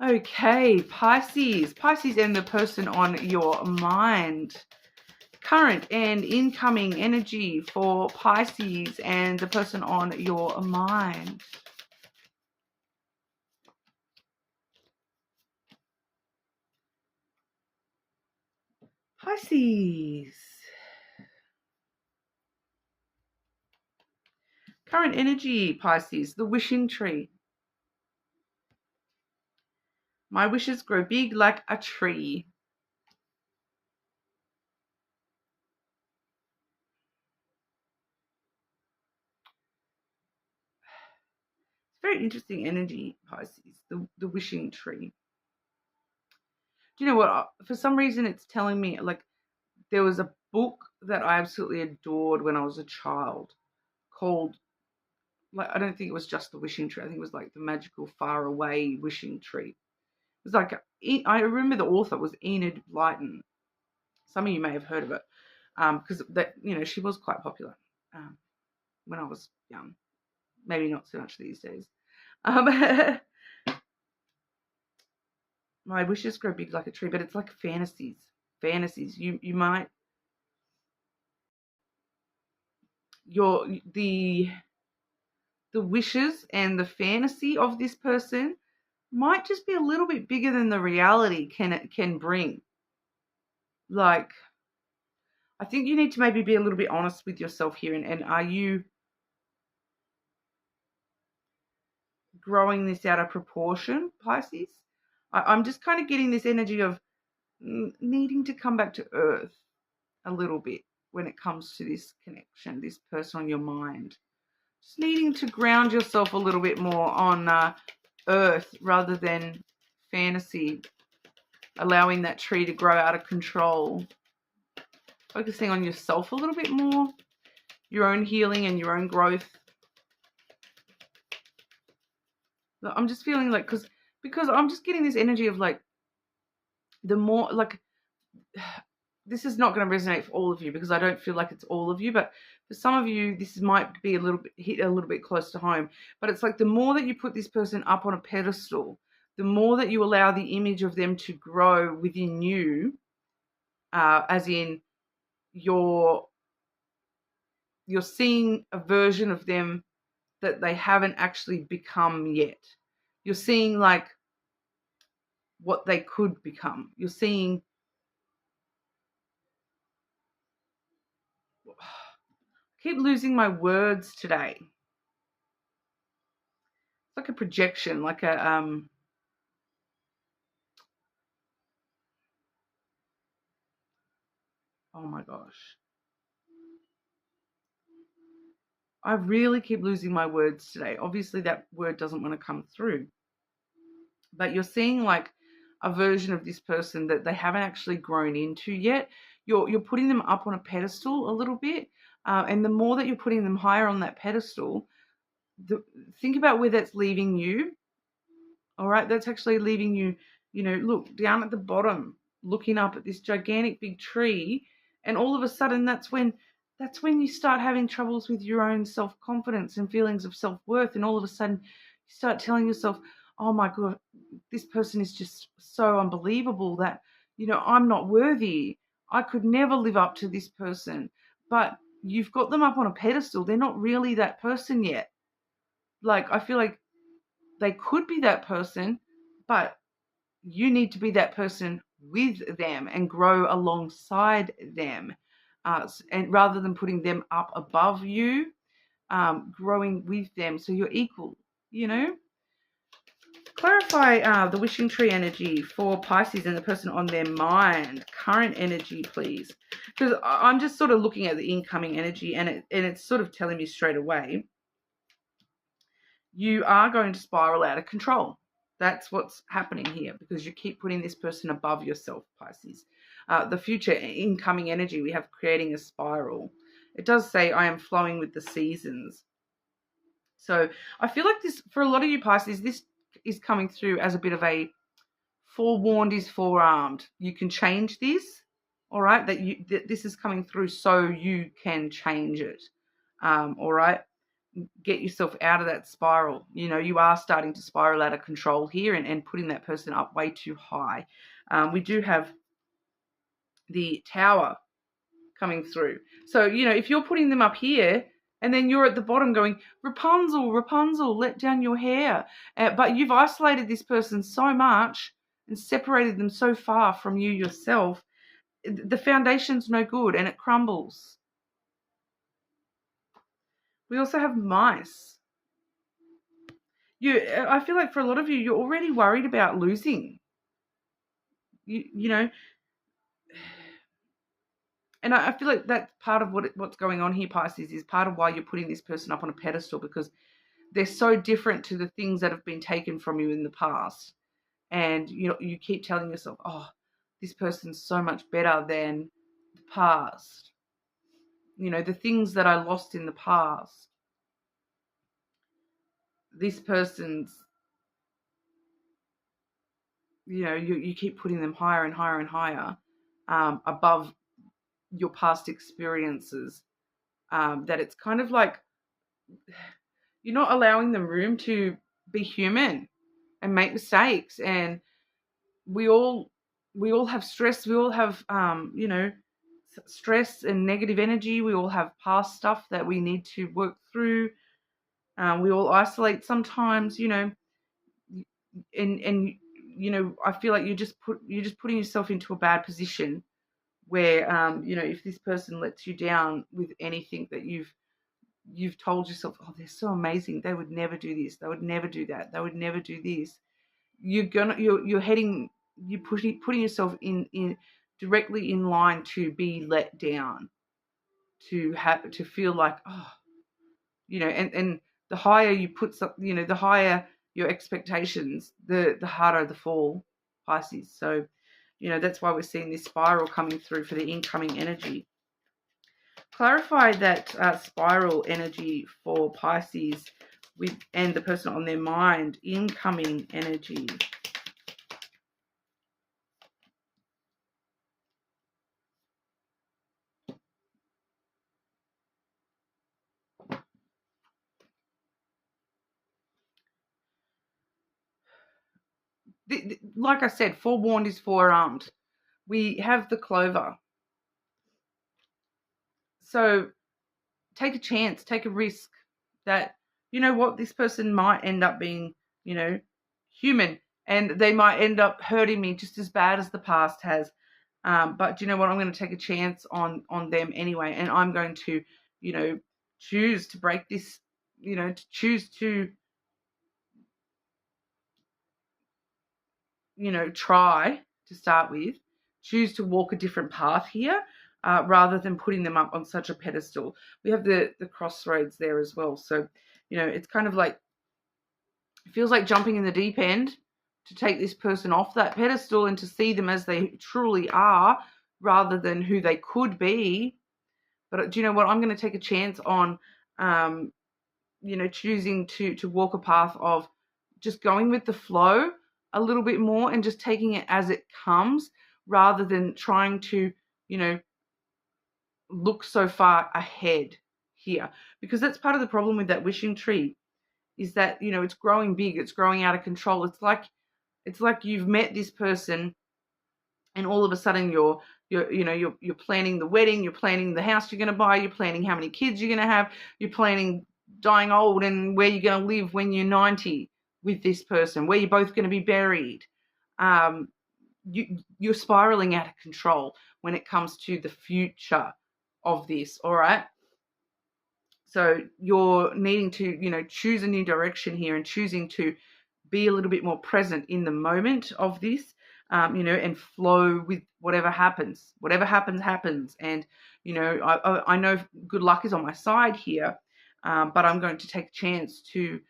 Okay, Pisces. Pisces and the person on your mind. Current and incoming energy for Pisces and the person on your mind. Pisces. Current energy, Pisces, the wishing tree. My wishes grow big like a tree. It's very interesting energy, Pisces, the wishing tree. Do you know what? For some reason, it's telling me, like, there was a book that I absolutely adored when I was a child called, like, I don't think it was just the wishing tree. I think it was like the magical faraway wishing tree. It was like, I remember the author was Enid Blyton. Some of you may have heard of it, because she was quite popular when I was young. Maybe not so much these days. My wishes grow big like a tree, but it's like fantasies. You might the wishes and the fantasy of this person might just be a little bit bigger than the reality can bring. Like, I think you need to maybe be a little bit honest with yourself here, and are you growing this out of proportion, Pisces? I'm just kind of getting this energy of needing to come back to earth a little bit when it comes to this connection, this person on your mind. Just needing to ground yourself a little bit more on earth rather than fantasy, allowing that tree to grow out of control. Focusing on yourself a little bit more, your own healing and your own growth. I'm just feeling like, because I'm just getting this energy of like, the more, like, this is not going to resonate for all of you because I don't feel like it's all of you, but for some of you, this might be hit a little bit close to home. But it's like the more that you put this person up on a pedestal, the more that you allow the image of them to grow within you, as in you're seeing a version of them that they haven't actually become yet. You're seeing like what they could become. You're seeing, I keep losing my words today. It's like a projection, like a oh my gosh. I really keep losing my words today. Obviously that word doesn't want to come through. But you're seeing like a version of this person that they haven't actually grown into yet. You're putting them up on a pedestal a little bit. And the more that you're putting them higher on that pedestal, think about where that's leaving you. All right, that's actually leaving you, look down at the bottom, looking up at this gigantic big tree. And all of a sudden, that's when you start having troubles with your own self-confidence and feelings of self-worth. And all of a sudden, you start telling yourself, oh my God, this person is just so unbelievable that, I'm not worthy. I could never live up to this person. But you've got them up on a pedestal. They're not really that person yet. Like, I feel like they could be that person, but you need to be that person with them and grow alongside them. And rather than putting them up above you, growing with them so you're equal, Clarify the wishing tree energy for Pisces and the person on their mind. Current energy, please. Because I'm just sort of looking at the incoming energy and it's sort of telling me straight away, you are going to spiral out of control. That's what's happening here because you keep putting this person above yourself, Pisces. The future incoming energy, we have creating a spiral. It does say, I am flowing with the seasons. So I feel like this, for a lot of you Pisces, this is coming through as a bit of a forewarned is forearmed. You can change this, all right? That this is coming through so you can change it, all right? Get yourself out of that spiral. You are starting to spiral out of control here and putting that person up way too high. We do have the Tower coming through. So, if you're putting them up here and then you're at the bottom going, Rapunzel, Rapunzel, let down your hair. But you've isolated this person so much and separated them so far from you yourself, the foundation's no good and it crumbles. We also have mice. I feel like for a lot of you, you're already worried about losing. And I feel like that's part of what's going on here, Pisces, is part of why you're putting this person up on a pedestal, because they're so different to the things that have been taken from you in the past. And you keep telling yourself, oh, this person's so much better than the past. The things that I lost in the past. This person's, you keep putting them higher and higher and higher, above your past experiences, that it's kind of like you're not allowing them room to be human and make mistakes. And we all have stress. We all have, stress and negative energy. We all have past stuff that we need to work through. We all isolate sometimes, and I feel like you're just putting yourself into a bad position where, if this person lets you down with anything that you've told yourself, oh, they're so amazing, they would never do this, they would never do that, they would never do this. you're putting yourself in directly in line to be let down, to feel like, oh, and the higher you put the higher your expectations, the harder the fall, Pisces. So, that's why we're seeing this spiral coming through for the incoming energy. Clarify that spiral energy for Pisces and the person on their mind, incoming energy. Like I said, forewarned is forearmed. We have the Clover. So take a chance, take a risk that, this person might end up being, human, and they might end up hurting me just as bad as the past has. But do you know what? I'm going to take a chance on them anyway, and I'm going to, choose to break this, to choose to, try to start with, choose to walk a different path here, rather than putting them up on such a pedestal. We have the crossroads there as well. So, it's kind of like, it feels like jumping in the deep end to take this person off that pedestal and to see them as they truly are, rather than who they could be. But do you know what? I'm going to take a chance on, choosing to walk a path of just going with the flow a little bit more and just taking it as it comes, rather than trying to, look so far ahead here. Because that's part of the problem with that wishing tree, is that, it's growing big, it's growing out of control. It's like you've met this person, and all of a sudden you're planning the wedding, you're planning the house you're going to buy, you're planning how many kids you're going to have, you're planning dying old and where you're going to live when you're 90 with this person, where you're both going to be buried. You're spiraling out of control when it comes to the future of this, all right? So you're needing to, choose a new direction here, and choosing to be a little bit more present in the moment of this, and flow with whatever happens. Whatever happens. And, I know good luck is on my side here, but I'm going to take a chance to,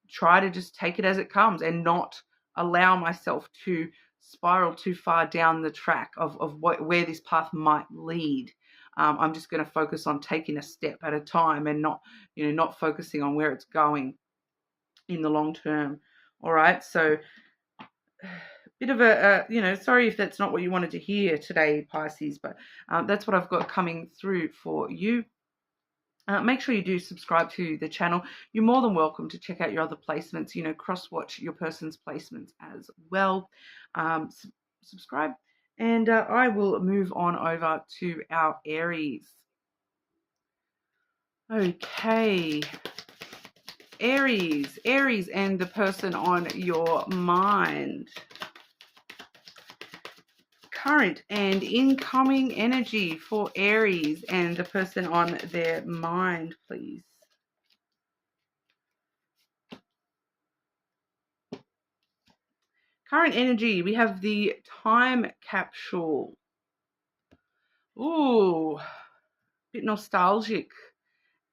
try to just take it as it comes and not allow myself to spiral too far down the track of where this path might lead. I'm just going to focus on taking a step at a time, and not focusing on where it's going in the long term. All right. So bit of sorry if that's not what you wanted to hear today, Pisces, but that's what I've got coming through for you. Make sure you do subscribe to the channel. You're more than welcome to check out your other placements, cross-watch your person's placements as well. Subscribe, and I will move on over to our Aries. Okay. Aries and the person on your mind. Current and incoming energy for Aries and the person on their mind, please. Current energy, we have the time capsule. Ooh, bit nostalgic,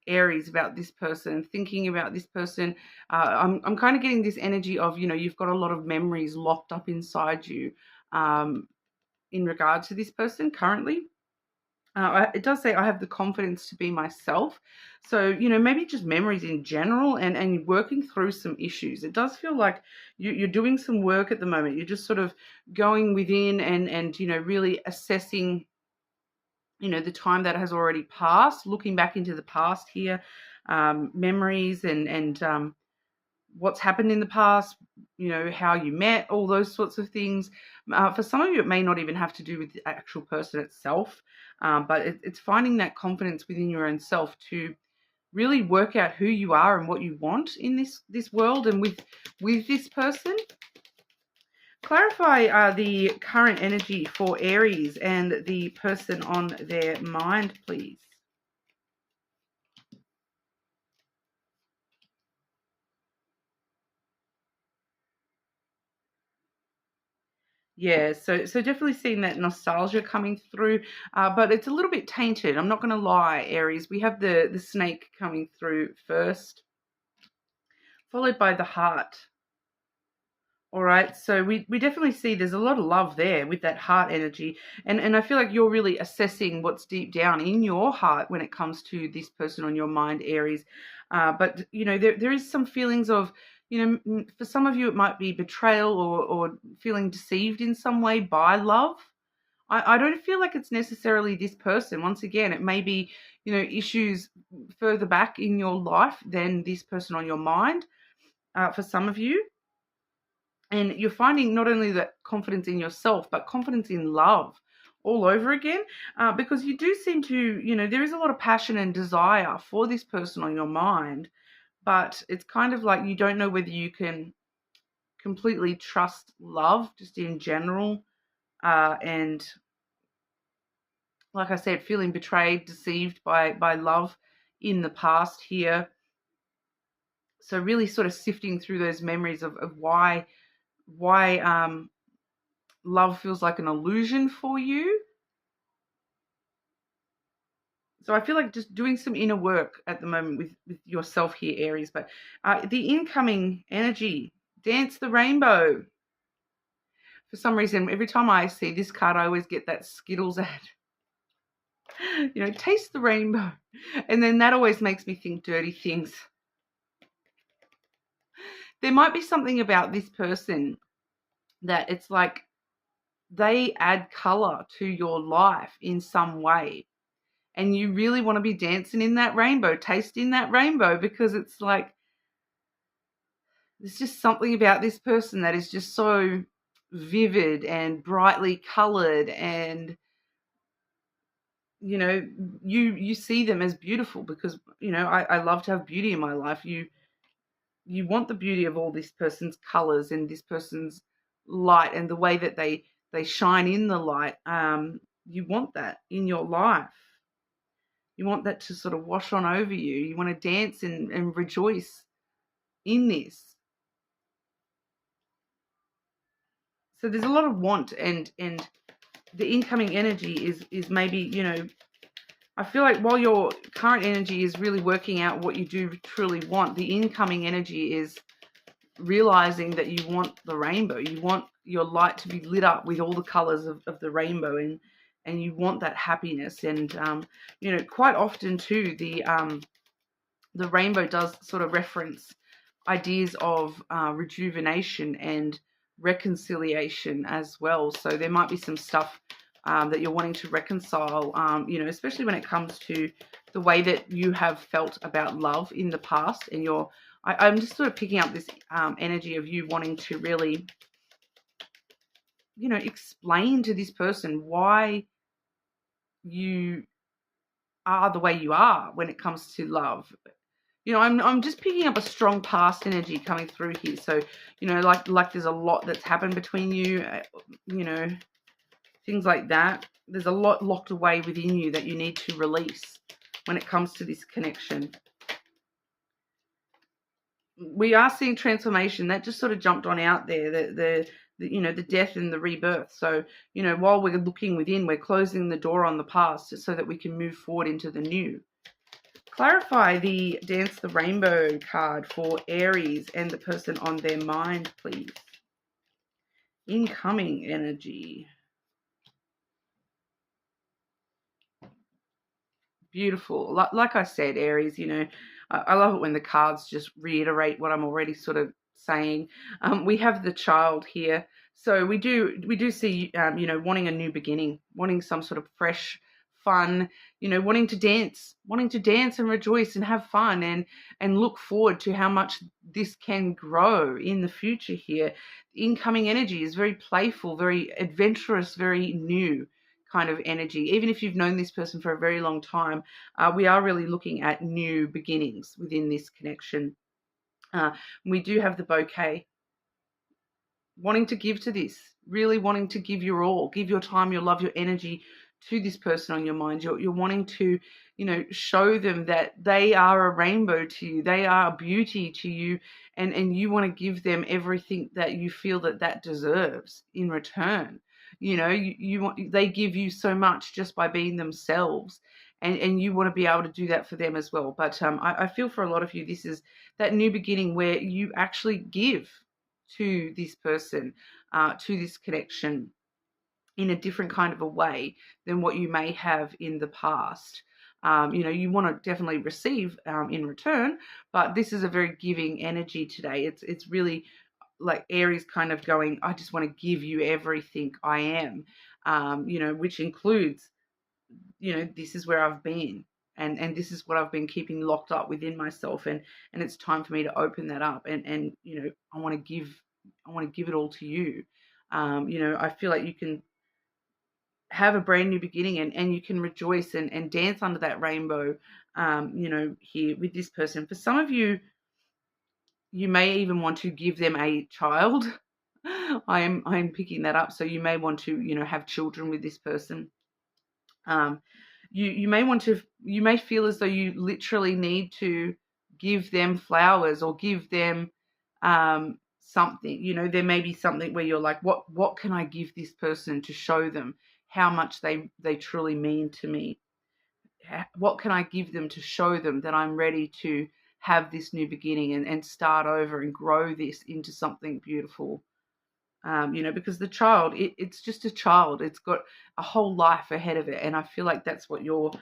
Aries, about this person, thinking about this person. I'm kind of getting this energy of, you've got a lot of memories locked up inside you, in regard to this person currently. It does say I have the confidence to be myself. So, maybe just memories in general, and working through some issues. It does feel like you're doing some work at the moment. You're just sort of going within and really assessing, the time that has already passed, looking back into the past here, memories and what's happened in the past, how you met, all those sorts of things. For some of you, it may not even have to do with the actual person itself, but it's finding that confidence within your own self to really work out who you are and what you want in this world and with this person. Clarify the current energy for Aries and the person on their mind, please. Yeah, so definitely seeing that nostalgia coming through, but it's a little bit tainted. I'm not going to lie, Aries. We have the snake coming through first, followed by the heart. All right, so we definitely see there's a lot of love there with that heart energy, and I feel like you're really assessing what's deep down in your heart when it comes to this person on your mind, Aries. But you know there is some feelings of, you know, for some of you it might be betrayal or feeling deceived in some way by love. I don't feel like it's necessarily this person. Once again, it may be, you know, issues further back in your life than this person on your mind, for some of you. And you're finding not only that confidence in yourself, but confidence in love all over again, because you do seem to, you know, there is a lot of passion and desire for this person on your mind, but it's kind of like you don't know whether you can completely trust love just in general. And like I said, feeling betrayed, deceived by love in the past here. So really sort of sifting through those memories of why love feels like an illusion for you. So I feel like just doing some inner work at the moment with yourself here, Aries. But the incoming energy, dance the rainbow. For some reason, every time I see this card, I always get that Skittles ad. You know, taste the rainbow. And then that always makes me think dirty things. There might be something about this person that it's like they add color to your life in some way. And you really want to be dancing in that rainbow, tasting that rainbow, because it's like there's just something about this person that is just so vivid and brightly colored, and you know, you see them as beautiful because, you know, I love to have beauty in my life. You want the beauty of all this person's colors and this person's light and the way that they shine in the light. You want that in your life. You want that to sort of wash on over you. You want to dance and rejoice in this. So there's a lot of want, and the incoming energy is maybe, you know, I feel like while your current energy is really working out what you do truly want, the incoming energy is realizing that you want the rainbow. You want your light to be lit up with all the colors of the rainbow, and you want that happiness. And you know, quite often too, the rainbow does sort of reference ideas of rejuvenation and reconciliation as well. So there might be some stuff that you're wanting to reconcile, you know, especially when it comes to the way that you have felt about love in the past. And I'm just sort of picking up this energy of you wanting to really, you know, explain to this person why you are the way you are when it comes to love. You know, I'm just picking up a strong past energy coming through here. So, you know, like there's a lot that's happened between you, you know, things like that. There's a lot locked away within you that you need to release when it comes to this connection. We are seeing transformation. That just sort of jumped on out there, the you know, the death and the rebirth. So, you know, while we're looking within, we're closing the door on the past so that we can move forward into the new. Clarify the Dance the Rainbow card for Aries and the person on their mind, please. Incoming energy. Beautiful. Like I said, Aries, you know, I love it when the cards just reiterate what I'm already sort of saying. We have the Child here. So we do see, you know, wanting a new beginning, wanting some sort of fresh, fun, you know, wanting to dance and rejoice and have fun and look forward to how much this can grow in the future here. Incoming energy is very playful, very adventurous, very new kind of energy. Even if you've known this person for a very long time, we are really looking at new beginnings within this connection. We do have the bouquet, wanting to give to this, really wanting to give your all, give your time, your love, your energy to this person on your mind. You're wanting to, show them that they are a rainbow to you. They are a beauty to you. And you want to give them everything that you feel that deserves in return. They give you so much just by being themselves. And you want to be able to do that for them as well. But I feel for a lot of you, this is that new beginning where you actually give to this person, to this connection, in a different kind of a way than what you may have in the past. You want to definitely receive in return, but this is a very giving energy today. It's really like Aries kind of going, I just want to give you everything I am, which includes, this is where I've been. And this is what I've been keeping locked up within myself, and it's time for me to open that up, and I want to give it all to you. I feel like you can have a brand new beginning, and you can rejoice and dance under that rainbow, here with this person. For some of you, you may even want to give them a child. I'm picking that up. So you may want to, have children with this person. You may feel as though you literally need to give them flowers or give them something. There may be something where you're like, what can I give this person to show them how much they truly mean to me? What can I give them to show them that I'm ready to have this new beginning and start over and grow this into something beautiful? Because the child, it's just a child. It's got a whole life ahead of it. And I feel like that's what you're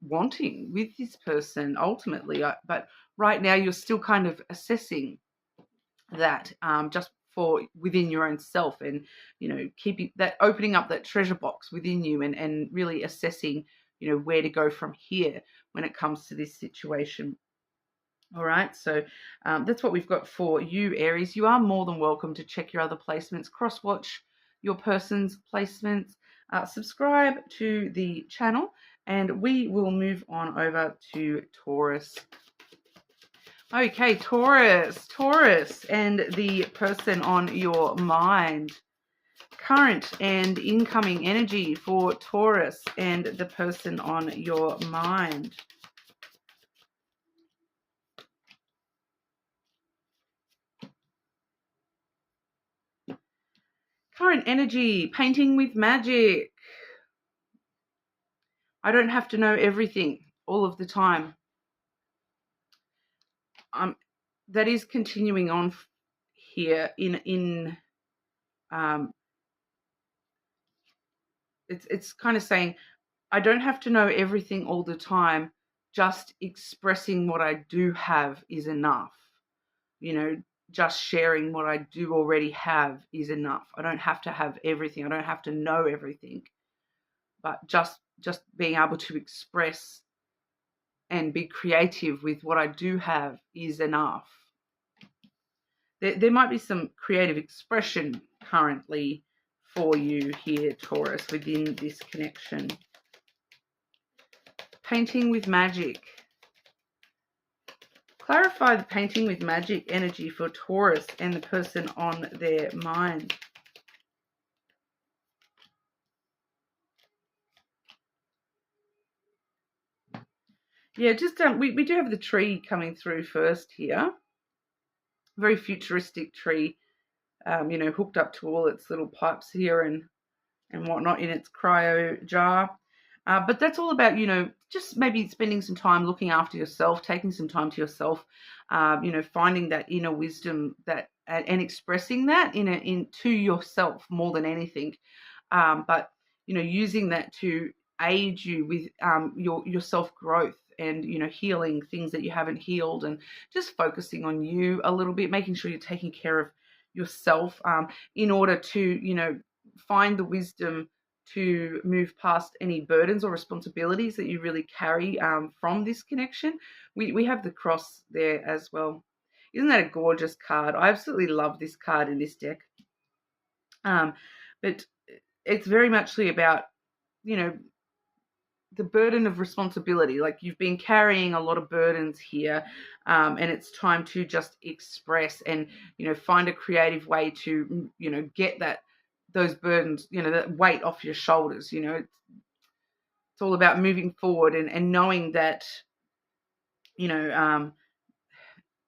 wanting with this person ultimately. But right now you're still kind of assessing that, just for within your own self, and keeping that, opening up that treasure box within you, and really assessing where to go from here when it comes to this situation. All right, so that's what we've got for you, Aries. You are more than welcome to check your other placements, cross-watch your person's placements, subscribe to the channel, and we will move on over to Taurus. Okay, Taurus, and the person on your mind. Current and incoming energy for Taurus and the person on your mind. Current energy, painting with magic. I don't have to know everything all of the time. That is continuing on here it's kind of saying, I don't have to know everything all the time. Just expressing what I do have is enough. Just sharing what I do already have is enough. I don't have to have everything. I don't have to know everything. But just being able to express and be creative with what I do have is enough. There might be some creative expression currently for you here, Taurus, within this connection. Painting with magic. Clarify the painting with magic energy for Taurus and the person on their mind. Yeah, just we do have the tree coming through first here. Very futuristic tree, hooked up to all its little pipes here and whatnot in its cryo jar. But that's all about, just maybe spending some time looking after yourself, taking some time to yourself, finding that inner wisdom that and expressing that into yourself more than anything. But, using that to aid you with your self-growth and, healing things that you haven't healed, and just focusing on you a little bit, making sure you're taking care of yourself in order to, find the wisdom to move past any burdens or responsibilities that you really carry from this connection. We have the cross there as well. Isn't that a gorgeous card? I absolutely love this card in this deck. But it's very muchly about, the burden of responsibility. Like, you've been carrying a lot of burdens here, and it's time to just express and, find a creative way to, get those burdens, that weight off your shoulders. it's all about moving forward and knowing that,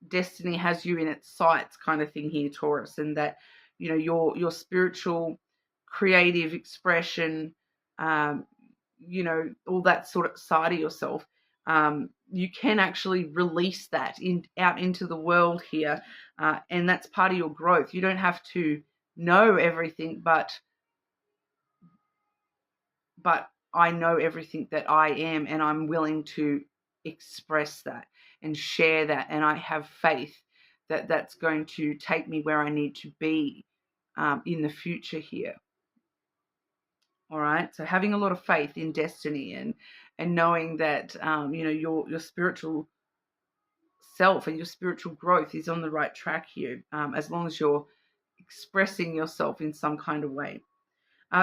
destiny has you in its sights, kind of thing here, Taurus, and that, your spiritual creative expression, um, all that sort of side of yourself, you can actually release that out into the world here, and that's part of your growth. You don't have to know everything, but I know everything that I am, and I'm willing to express that and share that, and I have faith that that's going to take me where I need to be in the future here. All right, so having a lot of faith in destiny and knowing that your spiritual self and your spiritual growth is on the right track here, as long as you're expressing yourself in some kind of way.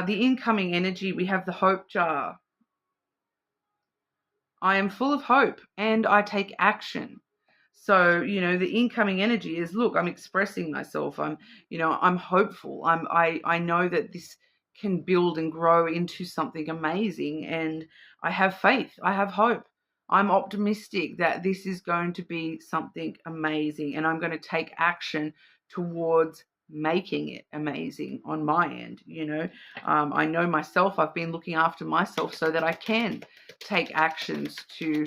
The incoming energy, we have the hope jar. I am full of hope and I take action. So, the incoming energy is, look, I'm expressing myself. I'm hopeful. I know that this can build and grow into something amazing, and I have faith. I have hope. I'm optimistic that this is going to be something amazing, and I'm going to take action towards making it amazing on my end. I know myself. I've been looking after myself so that I can take actions to,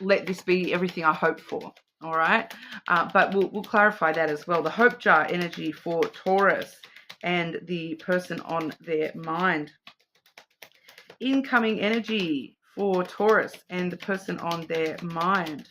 let this be everything I hope for. All right. But we'll clarify that as well. The hope jar energy for Taurus and the person on their mind. Incoming energy for Taurus and the person on their mind.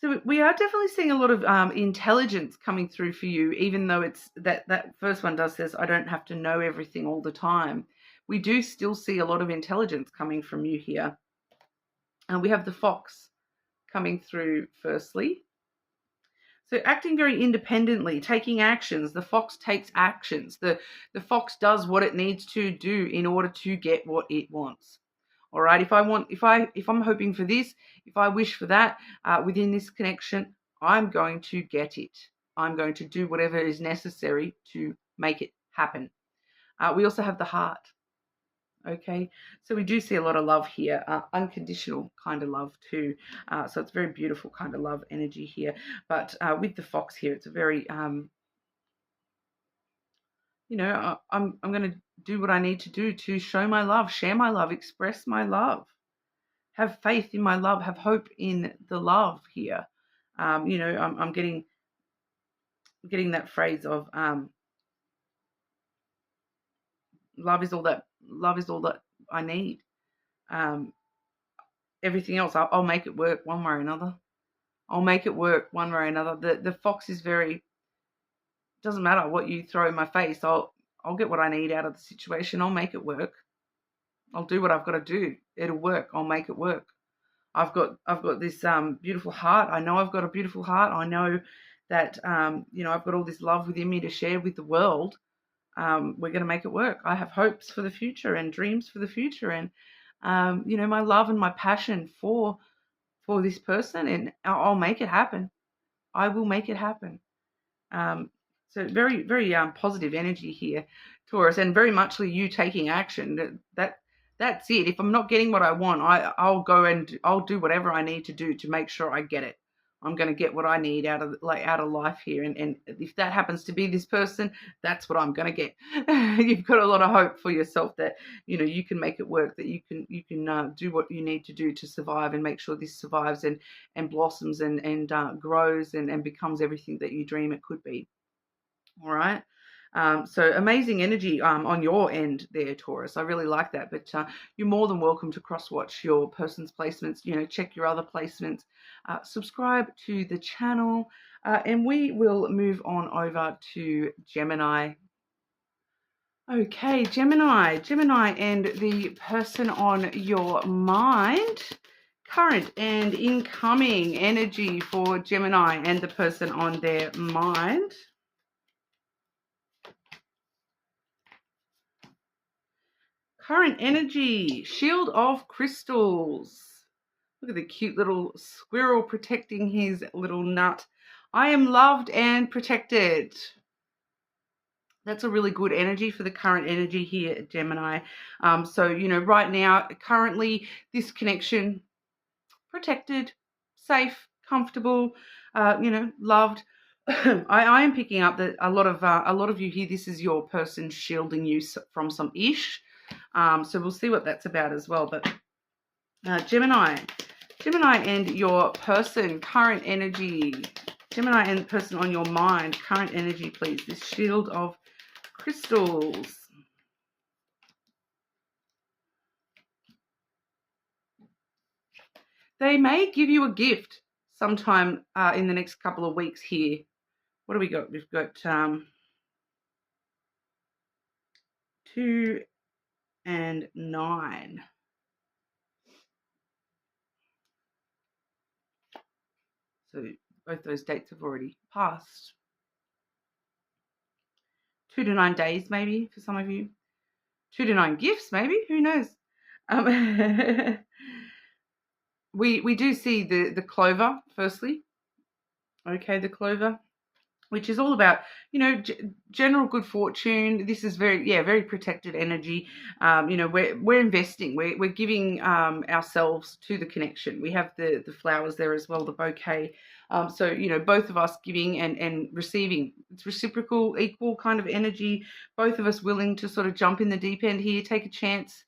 So we are definitely seeing a lot of intelligence coming through for you, even though it's that first one does says, I don't have to know everything all the time. We do still see a lot of intelligence coming from you here. And we have the fox coming through firstly. So acting very independently, taking actions. The fox takes actions. The fox does what it needs to do in order to get what it wants. All right. If I'm hoping for this, if I wish for that within this connection, I'm going to get it. I'm going to do whatever is necessary to make it happen. We also have the heart. Okay, so we do see a lot of love here, unconditional kind of love too. So it's very beautiful kind of love energy here. But with the fox here, it's a very, I'm going to do what I need to do to show my love, share my love, express my love, have faith in my love, have hope in the love here. I'm getting that phrase of love is all that I need. Everything else, I'll make it work one way or another. I'll make it work one way or another. The fox is very, doesn't matter what you throw in my face. I'll get what I need out of the situation. I'll make it work. I'll do what I've got to do. It'll work. I'll make it work. I've got this beautiful heart. I know I've got a beautiful heart. I know that I've got all this love within me to share with the world. We're going to make it work. I have hopes for the future and dreams for the future, and my love and my passion for this person, and I'll make it happen. I will make it happen. So very, very positive energy here, Taurus, and very muchly you taking action. That's it. If I'm not getting what I want, I'll go and I'll do whatever I need to do to make sure I get it. I'm going to get what I need out of life here, and if that happens to be this person, that's what I'm going to get. You've got a lot of hope for yourself that you can make it work, that you can do what you need to do to survive and make sure this survives and blossoms and grows and becomes everything that you dream it could be. All right. So amazing energy on your end there, Taurus. I really like that. But you're more than welcome to cross-watch your person's placements. Check your other placements. Subscribe to the channel. And we will move on over to Gemini. Okay, Gemini and the person on your mind. Current and incoming energy for Gemini and the person on their mind. Current energy, Shield of Crystals. Look at the cute little squirrel protecting his little nut. I am loved and protected. That's a really good energy for the current energy here, Gemini. So, right now, currently, this connection, protected, safe, comfortable, loved. I am picking up that a lot of you here, this is your person shielding you from some ish. So we'll see what that's about as well. But Gemini and your person, current energy. Gemini and person on your mind, current energy, please. This shield of crystals. They may give you a gift sometime in the next couple of weeks here. What do we got? We've got 2 and 9. So both those dates have already passed. 2 to 9 days maybe for some of you. 2 to 9 gifts maybe, who knows? We do see the clover firstly. Okay, the clover, which is all about, general good fortune. This is very protected energy. We're investing. We're giving ourselves to the connection. We have the flowers there as well, the bouquet. So, both of us giving and receiving. It's reciprocal, equal kind of energy. Both of us willing to sort of jump in the deep end here, take a chance,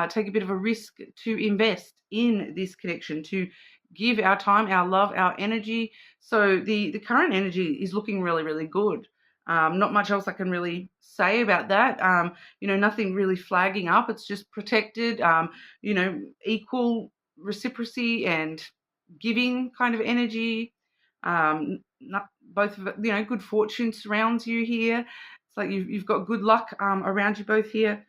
take a bit of a risk to invest in this connection, to give our time, our love, our energy. So the current energy is looking really, really good. Not much else I can really say about that. Nothing really flagging up. It's just protected, equal reciprocity and giving kind of energy. Both of good fortune surrounds you here. It's like you've got good luck around you both here.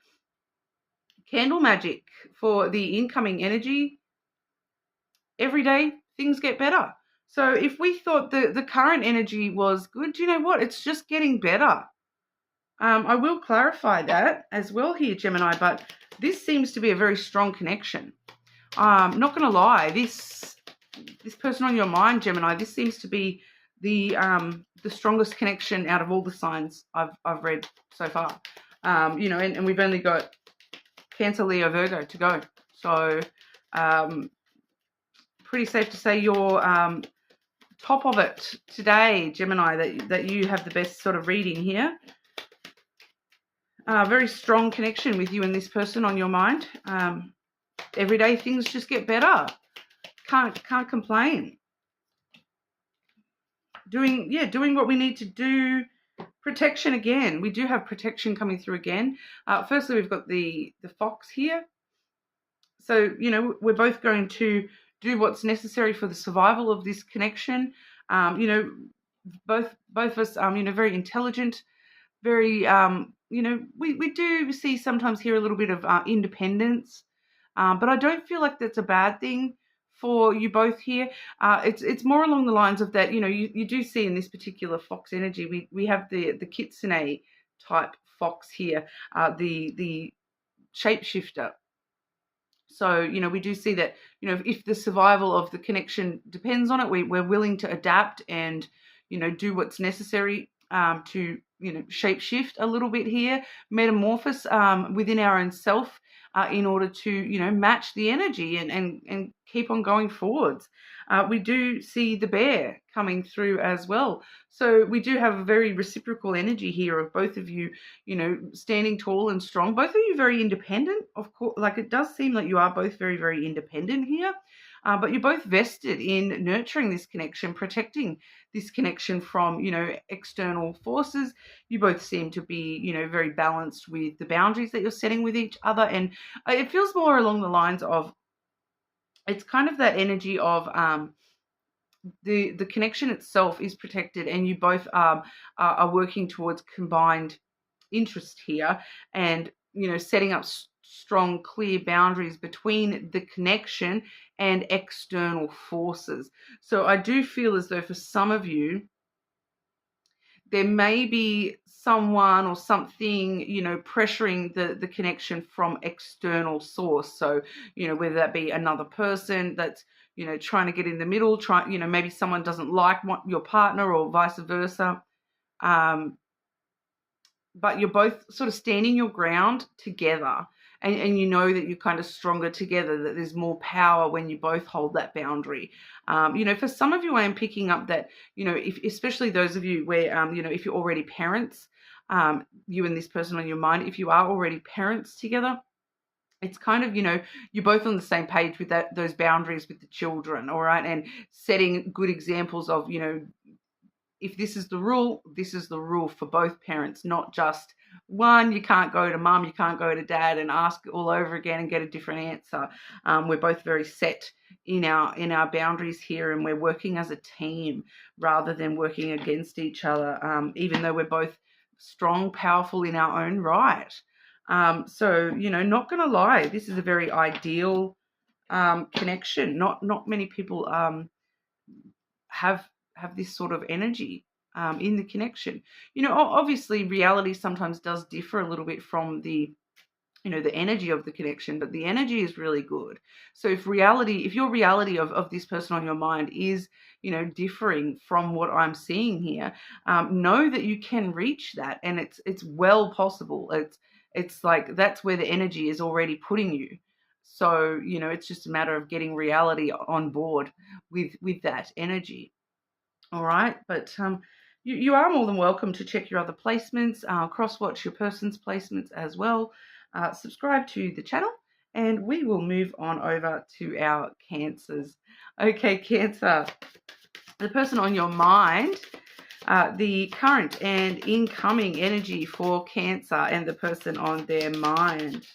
Candle magic for the incoming energy. Every day things get better. So if we thought the current energy was good, do you know what? It's just getting better. I will clarify that as well here, Gemini, but this seems to be a very strong connection. Not going to lie, this person on your mind, Gemini, this seems to be the strongest connection out of all the signs I've read so far. And we've only got Cancer, Leo, Virgo to go. So pretty safe to say you're top of it today, Gemini, that you have the best sort of reading here. Very strong connection with you and this person on your mind. Every day things just get better. Can't complain. Doing what we need to do. Protection again. We do have protection coming through again. Firstly, we've got the fox here. So, we're both going to do what's necessary for the survival of this connection. Both of us, very intelligent, very, we do see sometimes here a little bit of independence, but I don't feel like that's a bad thing for you both here. It's more along the lines of that, you do see in this particular fox energy, we have the kitsune type fox here, the shapeshifter. So, we do see that, if the survival of the connection depends on it, we're willing to adapt and, do what's necessary to, shape shift a little bit here, metamorphose within our own self in order to, match the energy and keep on going forwards. We do see the bear coming through as well. So we do have a very reciprocal energy here of both of you, standing tall and strong. Both of you very independent, of course. Like, it does seem like you are both very, very independent here. But you're both vested in nurturing this connection, protecting this connection from, external forces. You both seem to be, very balanced with the boundaries that you're setting with each other. And it feels more along the lines of, it's kind of that energy of the connection itself is protected, and you both are working towards combined interest here, and setting up strong, clear boundaries between the connection and external forces. So I do feel as though for some of you, there may be someone or something, pressuring the connection from external source. So, whether that be another person that's, trying to get in the middle, maybe someone doesn't like your partner or vice versa. But you're both sort of standing your ground together, and you know that you're kind of stronger together, that there's more power when you both hold that boundary. For some of you, I am picking up that, especially those of you where, if you're already parents, you and this person on your mind, if you are already parents together, it's kind of, you're both on the same page with those boundaries with the children, all right, and setting good examples of, if this is the rule for both parents, not just one. You can't go to mum, you can't go to dad and ask all over again and get a different answer. We're both very set in our boundaries here, and we're working as a team rather than working against each other, even though we're both strong, powerful in our own right. So, not going to lie, this is a very ideal connection. Not many people have this sort of energy in the connection. Obviously reality sometimes does differ a little bit from the energy of the connection, but the energy is really good. So if your reality of this person on your mind is, differing from what I'm seeing here, know that you can reach that, and it's well possible. It's like that's where the energy is already putting you. So, it's just a matter of getting reality on board with that energy. All right, but you are more than welcome to check your other placements, cross-watch your person's placements as well. Subscribe to the channel, and we will move on over to our Cancers. Okay, Cancer, the person on your mind, the current and incoming energy for Cancer and the person on their mind.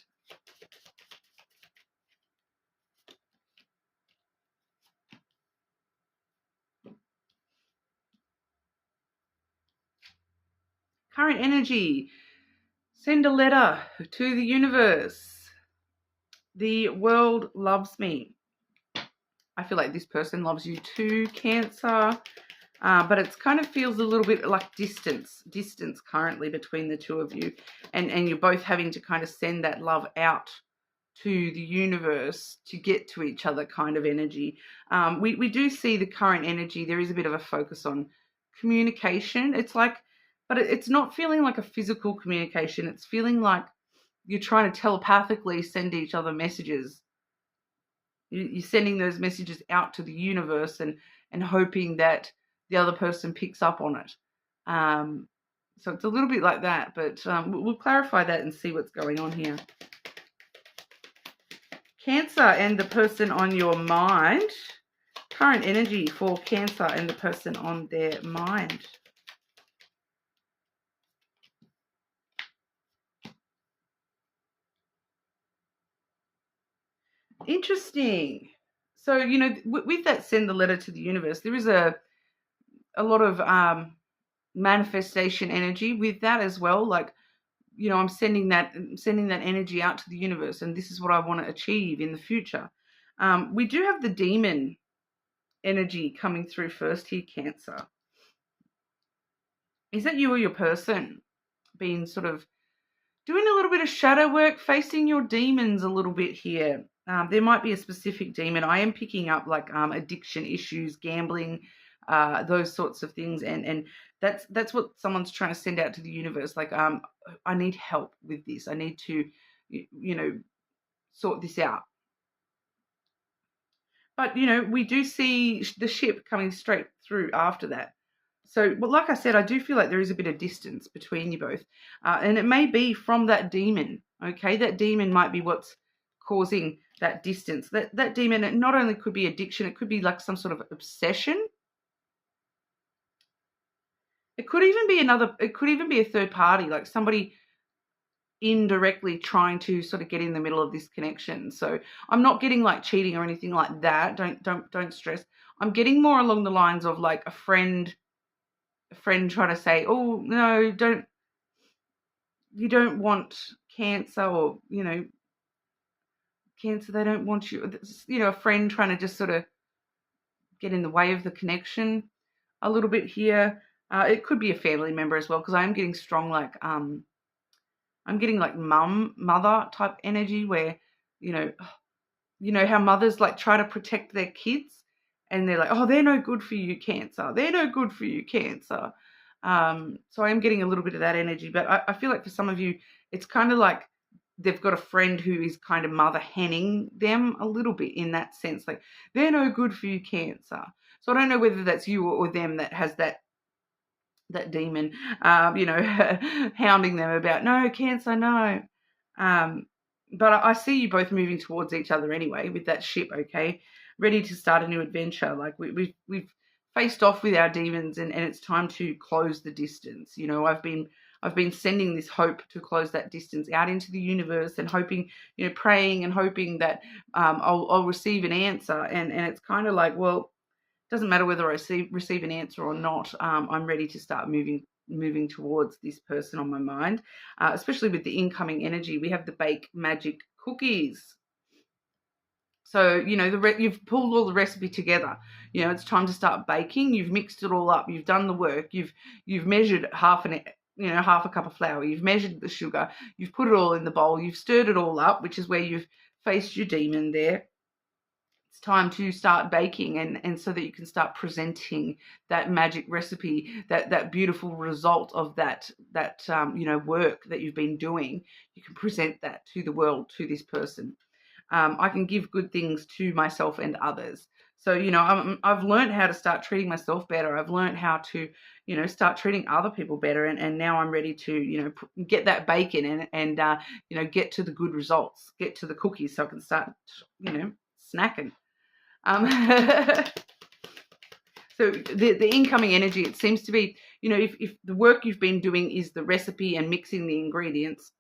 Current energy. Send a letter to the universe. The world loves me. I feel like this person loves you too, Cancer. But it kind of feels a little bit like distance currently between the two of you. And you're both having to kind of send that love out to the universe to get to each other kind of energy. We do see the current energy. There is a bit of a focus on communication. But it's not feeling like a physical communication. It's feeling like you're trying to telepathically send each other messages. You're sending those messages out to the universe and hoping that the other person picks up on it. So it's a little bit like that, but we'll clarify that and see what's going on here. Cancer and the person on your mind. Current energy for Cancer and the person on their mind. Interesting. So, with that send the letter to the universe, there is a lot of manifestation energy with that as well. Like, I'm sending that energy out to the universe, and this is what I want to achieve in the future. We do have the demon energy coming through first here, Cancer. Is that you or your person being sort of doing a little bit of shadow work, facing your demons a little bit here? There might be a specific demon. I am picking up like addiction issues, gambling, those sorts of things, and that's what someone's trying to send out to the universe. Like, I need help with this. I need to, sort this out. But we do see the ship coming straight through after that. So, well, like I said, I do feel like there is a bit of distance between you both, and it may be from that demon. Okay, that demon might be what's causing that distance. That demon, it not only could be addiction, it could be like some sort of obsession. It could even be a third party, like somebody indirectly trying to sort of get in the middle of this connection. So I'm not getting like cheating or anything like that. Don't stress. I'm getting more along the lines of like a friend trying to say, oh no, you don't want Cancer, or Cancer, they don't want you. A friend trying to just sort of get in the way of the connection a little bit here. It could be a family member as well, because I am getting strong like I'm getting like mother type energy where you know, how mothers like try to protect their kids and they're like, oh, they're no good for you, Cancer. They're no good for you, Cancer. So I am getting a little bit of that energy, but I feel like for some of you, it's kind of like they've got a friend who is kind of mother henning them a little bit in that sense, like they're no good for you, Cancer. So I don't know whether that's you or them that has that demon, you know, hounding them about, no, Cancer, no. But I see you both moving towards each other anyway with that ship, okay? Ready to start a new adventure. Like we've faced off with our demons, and it's time to close the distance. You know, I've been sending this hope to close that distance out into the universe and hoping, you know, praying and hoping that I'll receive an answer. And it's kind of like, well, doesn't matter whether I receive an answer or not. I'm ready to start moving towards this person on my mind, especially with the incoming energy. We have the bake magic cookies. So, you know, you've pulled all the recipe together. You know, it's time to start baking. You've mixed it all up. You've done the work. You've measured half a cup of flour. You've measured the sugar. You've put it all in the bowl. You've stirred it all up, which is where you've faced your demon there. It's time to start baking, and so that you can start presenting that magic recipe, that beautiful result of that you know, work that you've been doing. You can present that to the world, to this person. I can give good things to myself and others. So, you know, I've learned how to start treating myself better. I've learned how to, you know, start treating other people better. And now I'm ready to, you know, get that bacon and you know, get to the good results, get to the cookies so I can start, you know, snacking. So the incoming energy, it seems to be, you know, if the work you've been doing is the recipe and mixing the ingredients,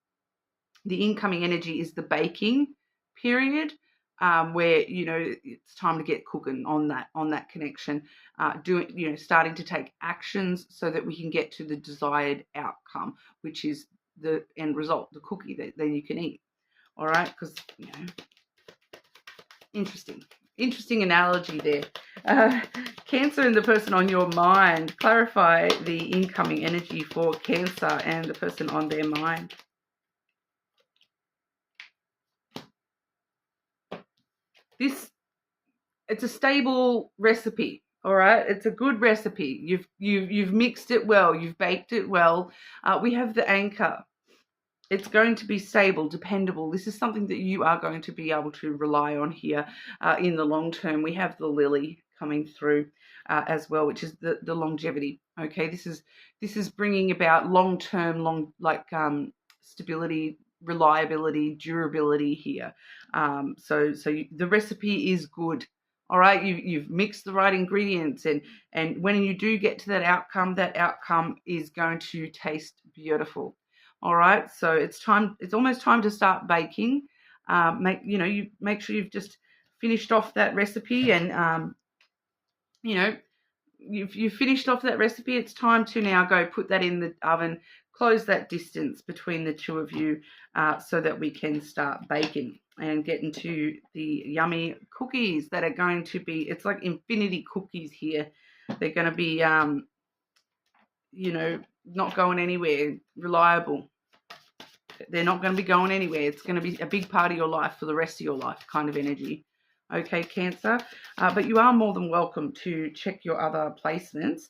the incoming energy is the baking period, where, you know, it's time to get cooking on that connection, you know, starting to take actions so that we can get to the desired outcome, which is the end result, the cookie that then you can eat. All right, because, you know, interesting analogy there. Cancer and the person on your mind. Clarify the incoming energy for Cancer and the person on their mind. It's a stable recipe. All right, it's a good recipe. You've mixed it well. You've baked it well. We have the anchor. It's going to be stable, dependable. This is something that you are going to be able to rely on here in the long term. We have the lily coming through as well, which is the longevity. Okay, this is bringing about long-term, stability, reliability, durability here. So the recipe is good. All right, you've mixed the right ingredients, and when you do get to that outcome is going to taste beautiful. All right, so it's almost time to start baking. You make sure you've just finished off that recipe, and you know, you've finished off that recipe. It's time to now go put that in the oven, close that distance between the two of you, so that we can start baking and get into the yummy cookies that are going to be, it's like infinity cookies here. They're going to be, you know, not going anywhere, reliable. They're not going to be going anywhere. It's going to be a big part of your life for the rest of your life kind of energy. Okay, Cancer. But you are more than welcome to check your other placements.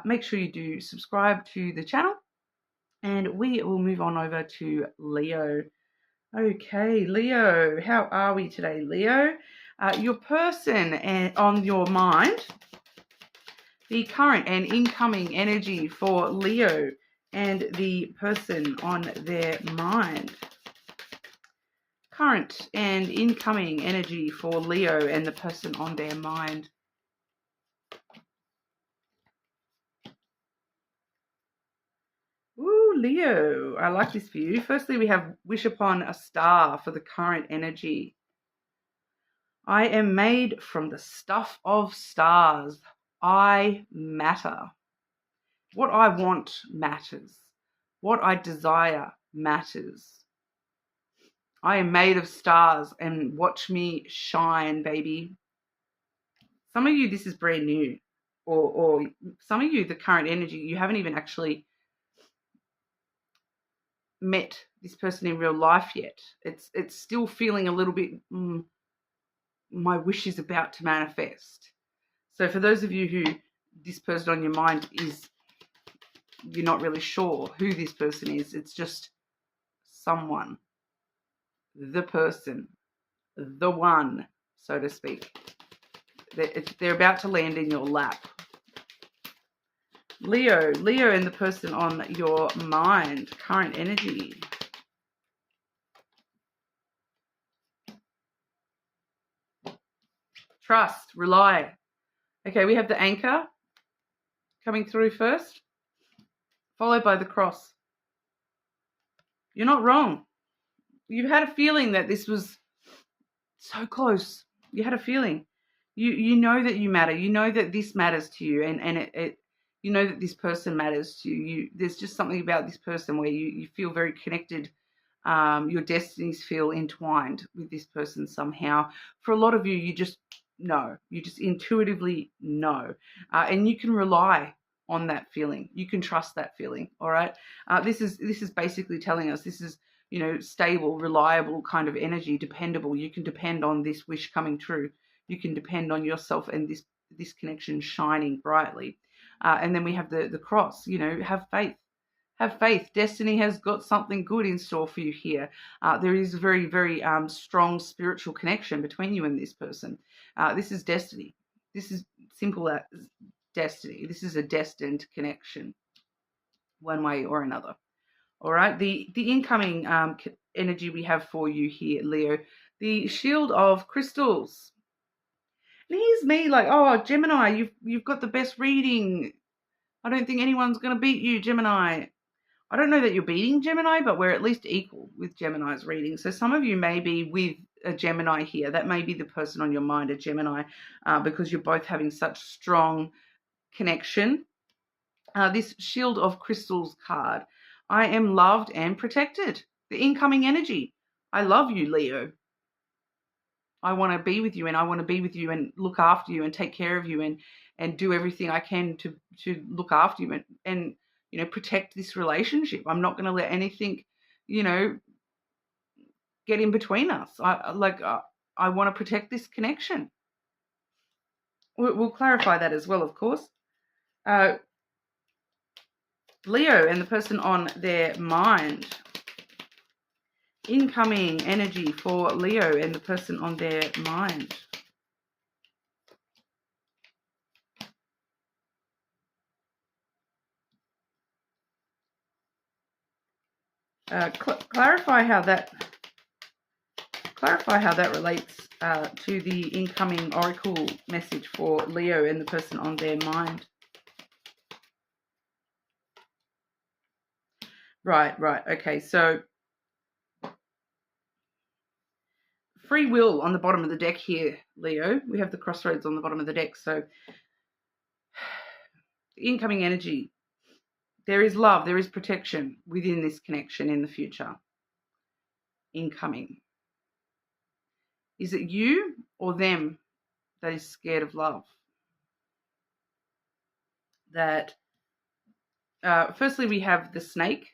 Make sure you do subscribe to the channel. And we will move on over to Leo. Okay, Leo. How are we today, Leo? Your person on your mind. The current and incoming energy for Leo and the person on their mind. Current and incoming energy for Leo and the person on their mind. Ooh, Leo, I like this for you. Firstly, we have wish upon a star for the current energy. I am made from the stuff of stars. I matter. What I want matters. What I desire matters. I am made of stars, and watch me shine, baby. Some of you, this is brand new. Or some of you, the current energy, you haven't even actually met this person in real life yet. It's still feeling a little bit my wish is about to manifest. So for those of you who this person on your mind is, you're not really sure who this person is, it's just someone, the person, the one, so to speak. They're about to land in your lap. Leo and the person on your mind, current energy. Trust, rely. Okay, we have the anchor coming through first, followed by the cross. You're not wrong. You've had a feeling that this was so close. You had a feeling. You know that you matter. You know that this matters to you, and it you know that this person matters to you. There's just something about this person where you feel very connected. Your destinies feel entwined with this person somehow. For a lot of you, you just know. You just intuitively know. And you can rely on that feeling. You can trust that feeling, all right? This is basically telling us this is, stable, reliable kind of energy, dependable. You can depend on this wish coming true. You can depend on yourself and this connection shining brightly. And then we have the cross, have faith. Have faith. Destiny has got something good in store for you here. There is a very, very strong spiritual connection between you and this person. This is destiny. This is simple as destiny. This is a destined connection, one way or another. All right. The incoming energy we have for you here, Leo, the shield of crystals. And here's me like, oh, Gemini, you've got the best reading. I don't think anyone's going to beat you, Gemini. I don't know that you're beating Gemini, but we're at least equal with Gemini's reading. So some of you may be with a Gemini here. That may be the person on your mind, a Gemini, because you're both having such strong connection. This Shield of Crystals card. I am loved and protected. The incoming energy. I love you, Leo. I want to be with you, and I want to be with you and look after you and take care of you and do everything I can to look after you and protect this relationship. I'm not going to let anything, get in between us. I want to protect this connection. We'll clarify that as well, of course. Leo and the person on their mind. Incoming energy for Leo and the person on their mind. Clarify how that relates to the incoming oracle message for Leo and the person on their mind. Right. Okay, so free will on the bottom of the deck here, Leo. We have the crossroads on the bottom of the deck. So incoming energy. There is love. There is protection within this connection in the future. Incoming. Is it you or them that is scared of love? That firstly we have the snake,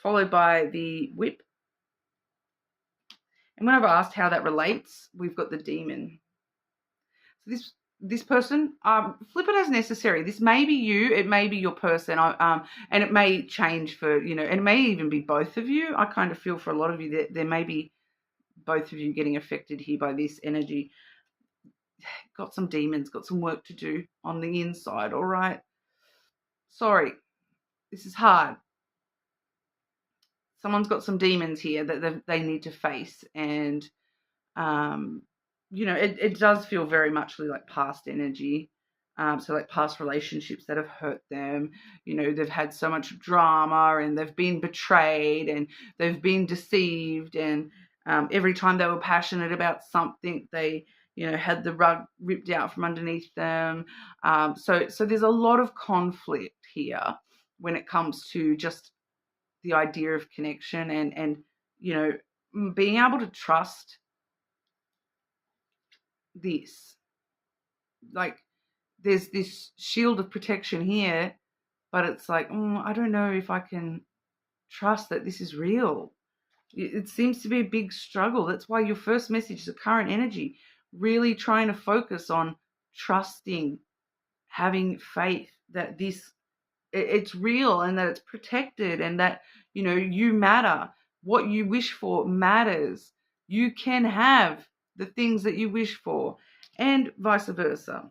followed by the whip. And when I've asked how that relates, we've got the demon. So this person, flip it as necessary. This may be you, it may be your person, and it may change for, and it may even be both of you. I kind of feel for a lot of you that there may be both of you getting affected here by this energy. Got some demons, got some work to do on the inside, all right? Sorry, this is hard. Someone's got some demons here that they need to face, and it does feel very much like past energy. So like past relationships that have hurt them. They've had so much drama and they've been betrayed and they've been deceived, and every time they were passionate about something, they had the rug ripped out from underneath them. So there's a lot of conflict here when it comes to just the idea of connection and being able to trust this. Like there's this shield of protection here, but it's like, I don't know if I can trust that this is real. It seems to be a big struggle. That's why your first message, the current energy, really trying to focus on trusting, having faith that it's real and that it's protected and that, you matter. What you wish for matters. You can have the things that you wish for, and vice versa.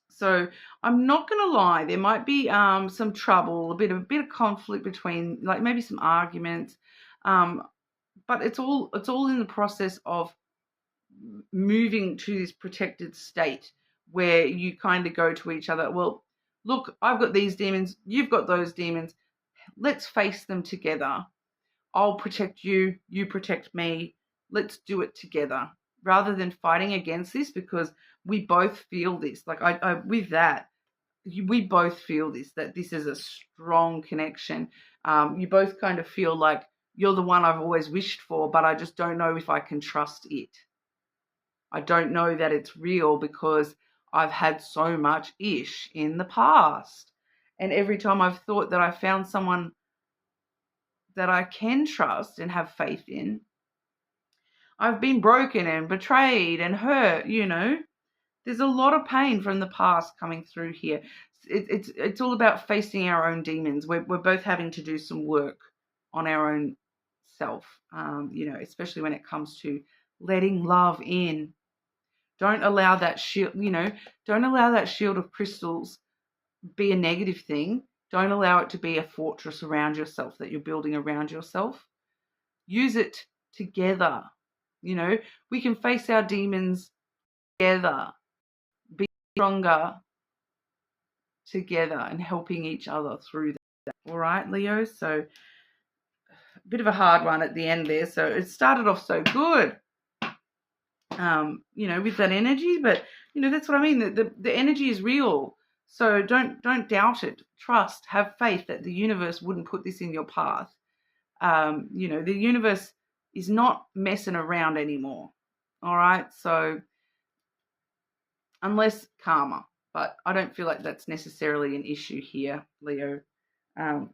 So I'm not going to lie, there might be some trouble, a bit of conflict between, like maybe some arguments, but it's all in the process of moving to this protected state where you kind of go to each other. Well, look, I've got these demons, you've got those demons. Let's face them together. I'll protect you, you protect me. Let's do it together rather than fighting against this, because we both feel this. Like I with that, we both feel this, that this is a strong connection. You both kind of feel like you're the one I've always wished for, but I just don't know if I can trust it. I don't know that it's real because I've had so much ish in the past. And every time I've thought that I found someone that I can trust and have faith in, I've been broken and betrayed and hurt, There's a lot of pain from the past coming through here. It's all about facing our own demons. We're both having to do some work on our own self, especially when it comes to letting love in. Don't allow that shield, don't allow that shield of crystals be a negative thing. Don't allow it to be a fortress around yourself that you're building around yourself. Use it together. We can face our demons together, be stronger together and helping each other through that. All right, Leo? So a bit of a hard one at the end there. So it started off so good, with that energy, but that's what I mean. The energy is real. So don't doubt it. Trust, have faith that the universe wouldn't put this in your path. The universe is not messing around anymore. All right. So unless karma, but I don't feel like that's necessarily an issue here, Leo.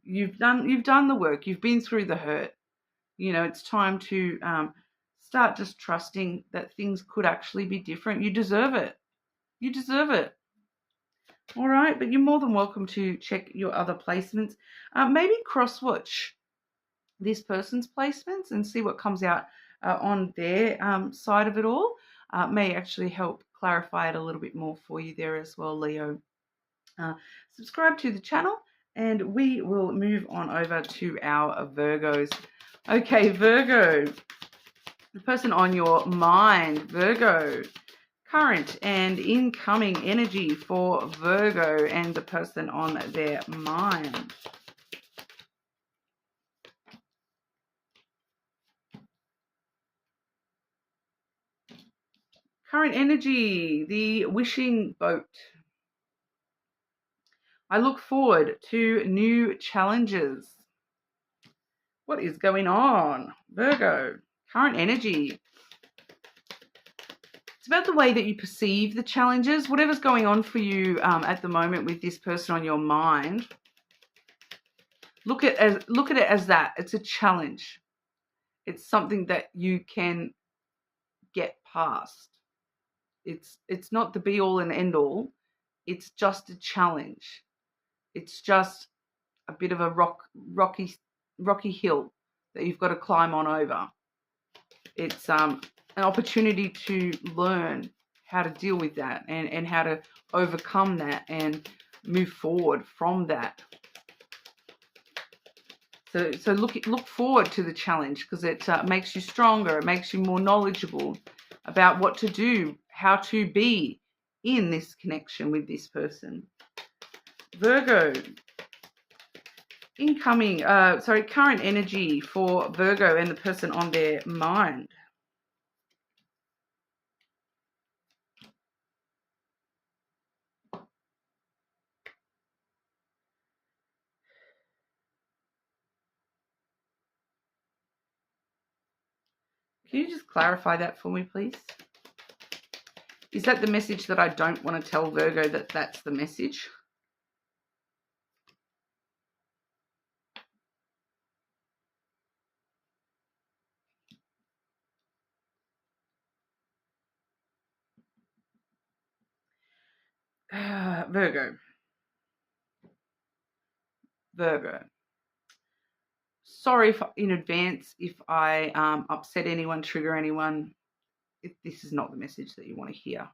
You've done the work. You've been through the hurt. It's time to start just trusting that things could actually be different. You deserve it. You deserve it. All right, but you're more than welcome to check your other placements. Maybe cross-watch this person's placements and see what comes out on their side of it all. May actually help clarify it a little bit more for you there as well, Leo. Subscribe to the channel and we will move on over to our Virgos. Okay, Virgo, the person on your mind, Virgo. Current and incoming energy for Virgo and the person on their mind. Current energy, the wishing boat. I look forward to new challenges. What is going on, Virgo? Current energy. It's about the way that you perceive the challenges, whatever's going on for you at the moment with this person on your mind. Look at it as that. It's a challenge. It's something that you can get past. It's not the be all and end all. It's just a challenge. It's just a bit of a rocky hill that you've got to climb on over. It's an opportunity to learn how to deal with that and how to overcome that and move forward from that. So look forward to the challenge, because it makes you stronger. It makes you more knowledgeable about what to do, how to be in this connection with this person. Virgo, current energy for Virgo and the person on their mind. Can you just clarify that for me, please? Is that the message that I don't want to tell Virgo, that that's the message? Virgo. Sorry in advance if I upset anyone, trigger anyone. If this is not the message that you want to hear.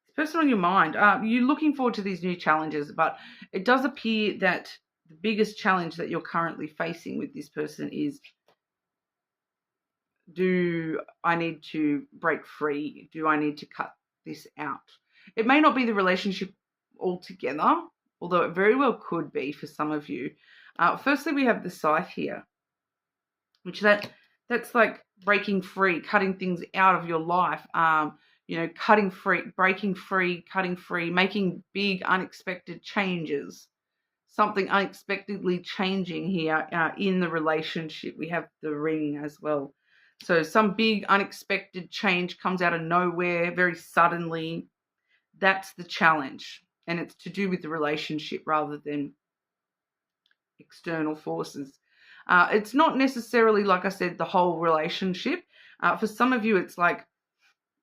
This person on your mind, you're looking forward to these new challenges, but it does appear that the biggest challenge that you're currently facing with this person is, do I need to break free? Do I need to cut this out? It may not be the relationship altogether, although it very well could be for some of you. Firstly, we have the Scythe here, which that's like breaking free, cutting things out of your life. Cutting free, breaking free, cutting free, making big unexpected changes. Something unexpectedly changing here in the relationship. We have the Ring as well. So some big unexpected change comes out of nowhere very suddenly. That's the challenge. And it's to do with the relationship rather than external forces. It's not necessarily, like I said, the whole relationship. For some of you, it's like,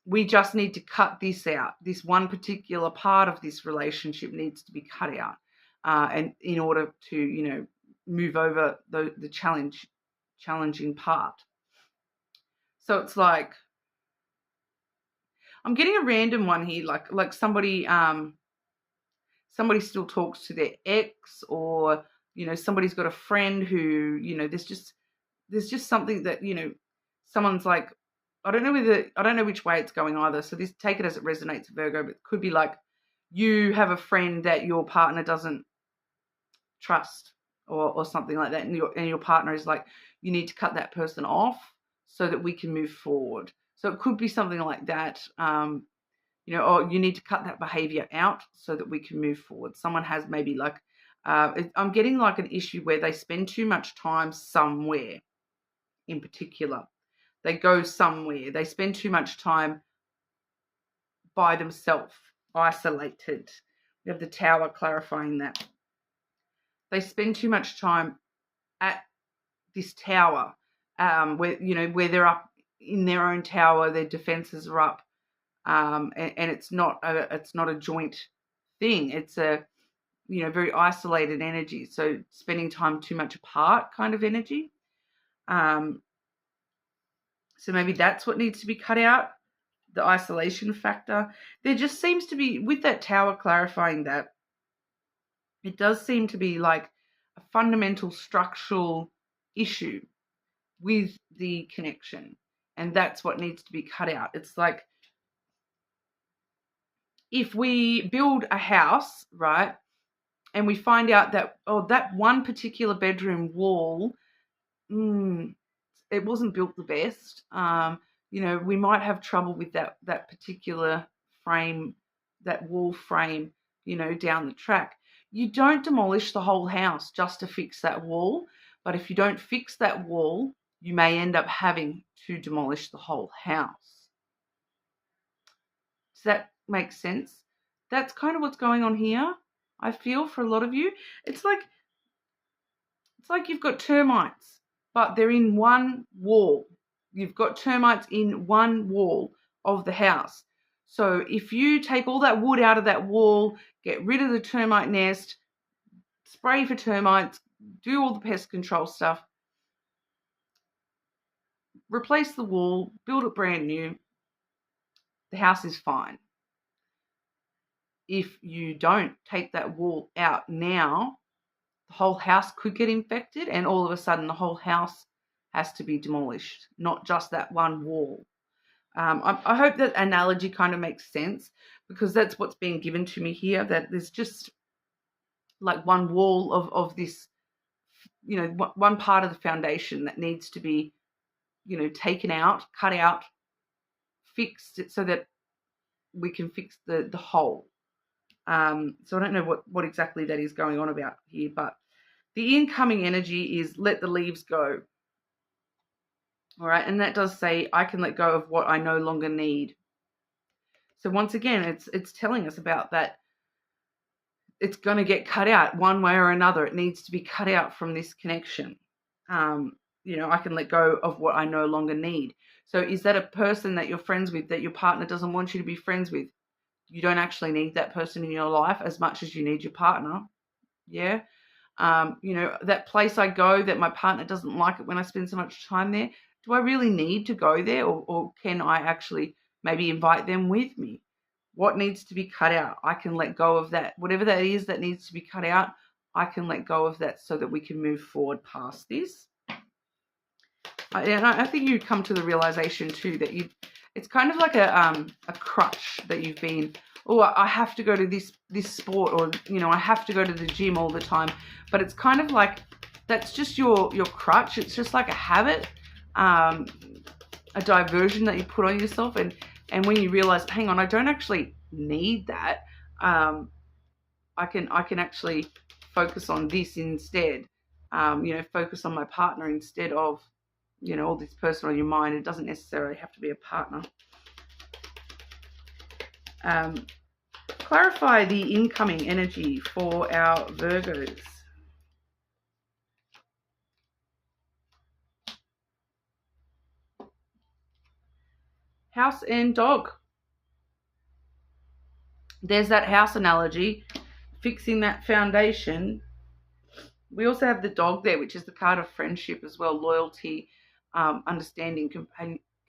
we just need to cut this out. This one particular part of this relationship needs to be cut out. And in order to, move over the challenging part. So it's like, I'm getting a random one here, like somebody still talks to their ex, or, somebody's got a friend who, there's just something that, someone's like, I don't know which way it's going either. So take it as it resonates, Virgo, but it could be like you have a friend that your partner doesn't trust or something like that. And your partner is like, you need to cut that person off so that we can move forward. So it could be something like that, or you need to cut that behavior out so that we can move forward. Someone has maybe like, I'm getting like an issue where they spend too much time somewhere in particular. They go somewhere. They spend too much time by themselves, isolated. We have the Tower clarifying that. They spend too much time at this tower, where they're up in their own tower, their defenses are up, and it's not a joint thing. It's a very isolated energy. So spending time too much apart kind of energy. So maybe that's what needs to be cut out, the isolation factor. There just seems to be, with that Tower clarifying that, it does seem to be like a fundamental structural issue with the connection. And that's what needs to be cut out. It's like, if we build a house, right, and we find out that, that one particular bedroom wall, it wasn't built the best. We might have trouble with that particular frame, that wall frame, down the track. You don't demolish the whole house just to fix that wall. But if you don't fix that wall, you may end up having to demolish the whole house. Does that make sense? That's kind of what's going on here, I feel, for a lot of you. It's like you've got termites, but they're in one wall. You've got termites in one wall of the house. So if you take all that wood out of that wall, get rid of the termite nest, spray for termites, do all the pest control stuff, replace the wall, build it brand new, the house is fine. If you don't take that wall out now, the whole house could get infected, and all of a sudden the whole house has to be demolished, not just that one wall. I hope that analogy kind of makes sense, because that's what's being given to me here, that there's just like one wall of this, one part of the foundation that needs to be, taken out, cut out, fixed, so that we can fix the whole. So I don't know what exactly that is going on about here, but the incoming energy is let the leaves go. All right, and that does say, I can let go of what I no longer need. So once again, it's telling us about that. It's going to get cut out one way or another. It needs to be cut out from this connection. I can let go of what I no longer need. So is that a person that you're friends with that your partner doesn't want you to be friends with? you don't actually need that person in your life as much as you need your partner. Yeah. You know, that place I go that my partner doesn't like it when I spend so much time there, do I really need to go there, or can I actually maybe invite them with me? What needs to be cut out? I can let go of that. Whatever that is that needs to be cut out, I can let go of that so that we can move forward past this. And I think you come to the realization too that it's kind of like a crutch that you've been, oh, I have to go to this sport, or, you know, I have to go to the gym all the time. But it's kind of like, that's just your crutch. It's just like a habit, a diversion that you put on yourself. And when you realize, hang on, I don't actually need that. I can actually focus on this instead. You know, focus on my partner instead of, you know, all this person on your mind. It doesn't necessarily have to be a partner. Clarify the incoming energy for our Virgos. House and dog. There's that house analogy, fixing that foundation. We also have the dog there, which is the card of friendship as well, loyalty, understanding,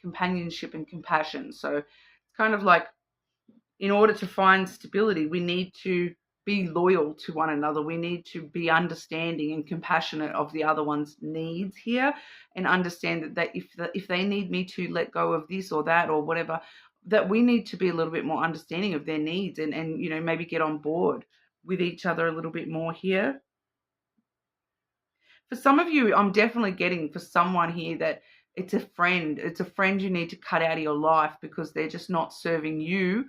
companionship, and compassion. So it's kind of like, in order to find stability, we need to be loyal to one another. We need to be understanding and compassionate of the other one's needs here, and understand that if they need me to let go of this or that or whatever, that we need to be a little bit more understanding of their needs, and you know, maybe get on board with each other a little bit more here. For some of you, I'm definitely getting, for someone here, that it's a friend. It's a friend you need to cut out of your life because they're just not serving you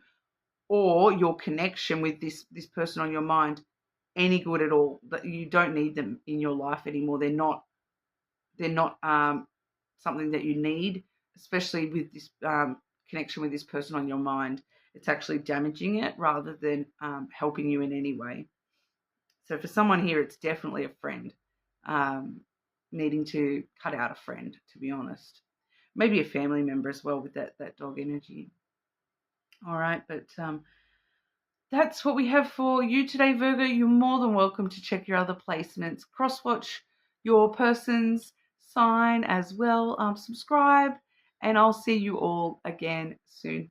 or your connection with this person on your mind any good at all. That you don't need them in your life anymore. They're not something that you need, especially with this connection with this person on your mind. It's actually damaging it rather than helping you in any way. So for someone here, it's definitely a friend, needing to cut out a friend, to be honest. Maybe a family member as well with that dog energy. All right, but that's what we have for you today, Virgo. You're more than welcome to check your other placements. Cross-watch your person's sign as well. Subscribe, and I'll see you all again soon.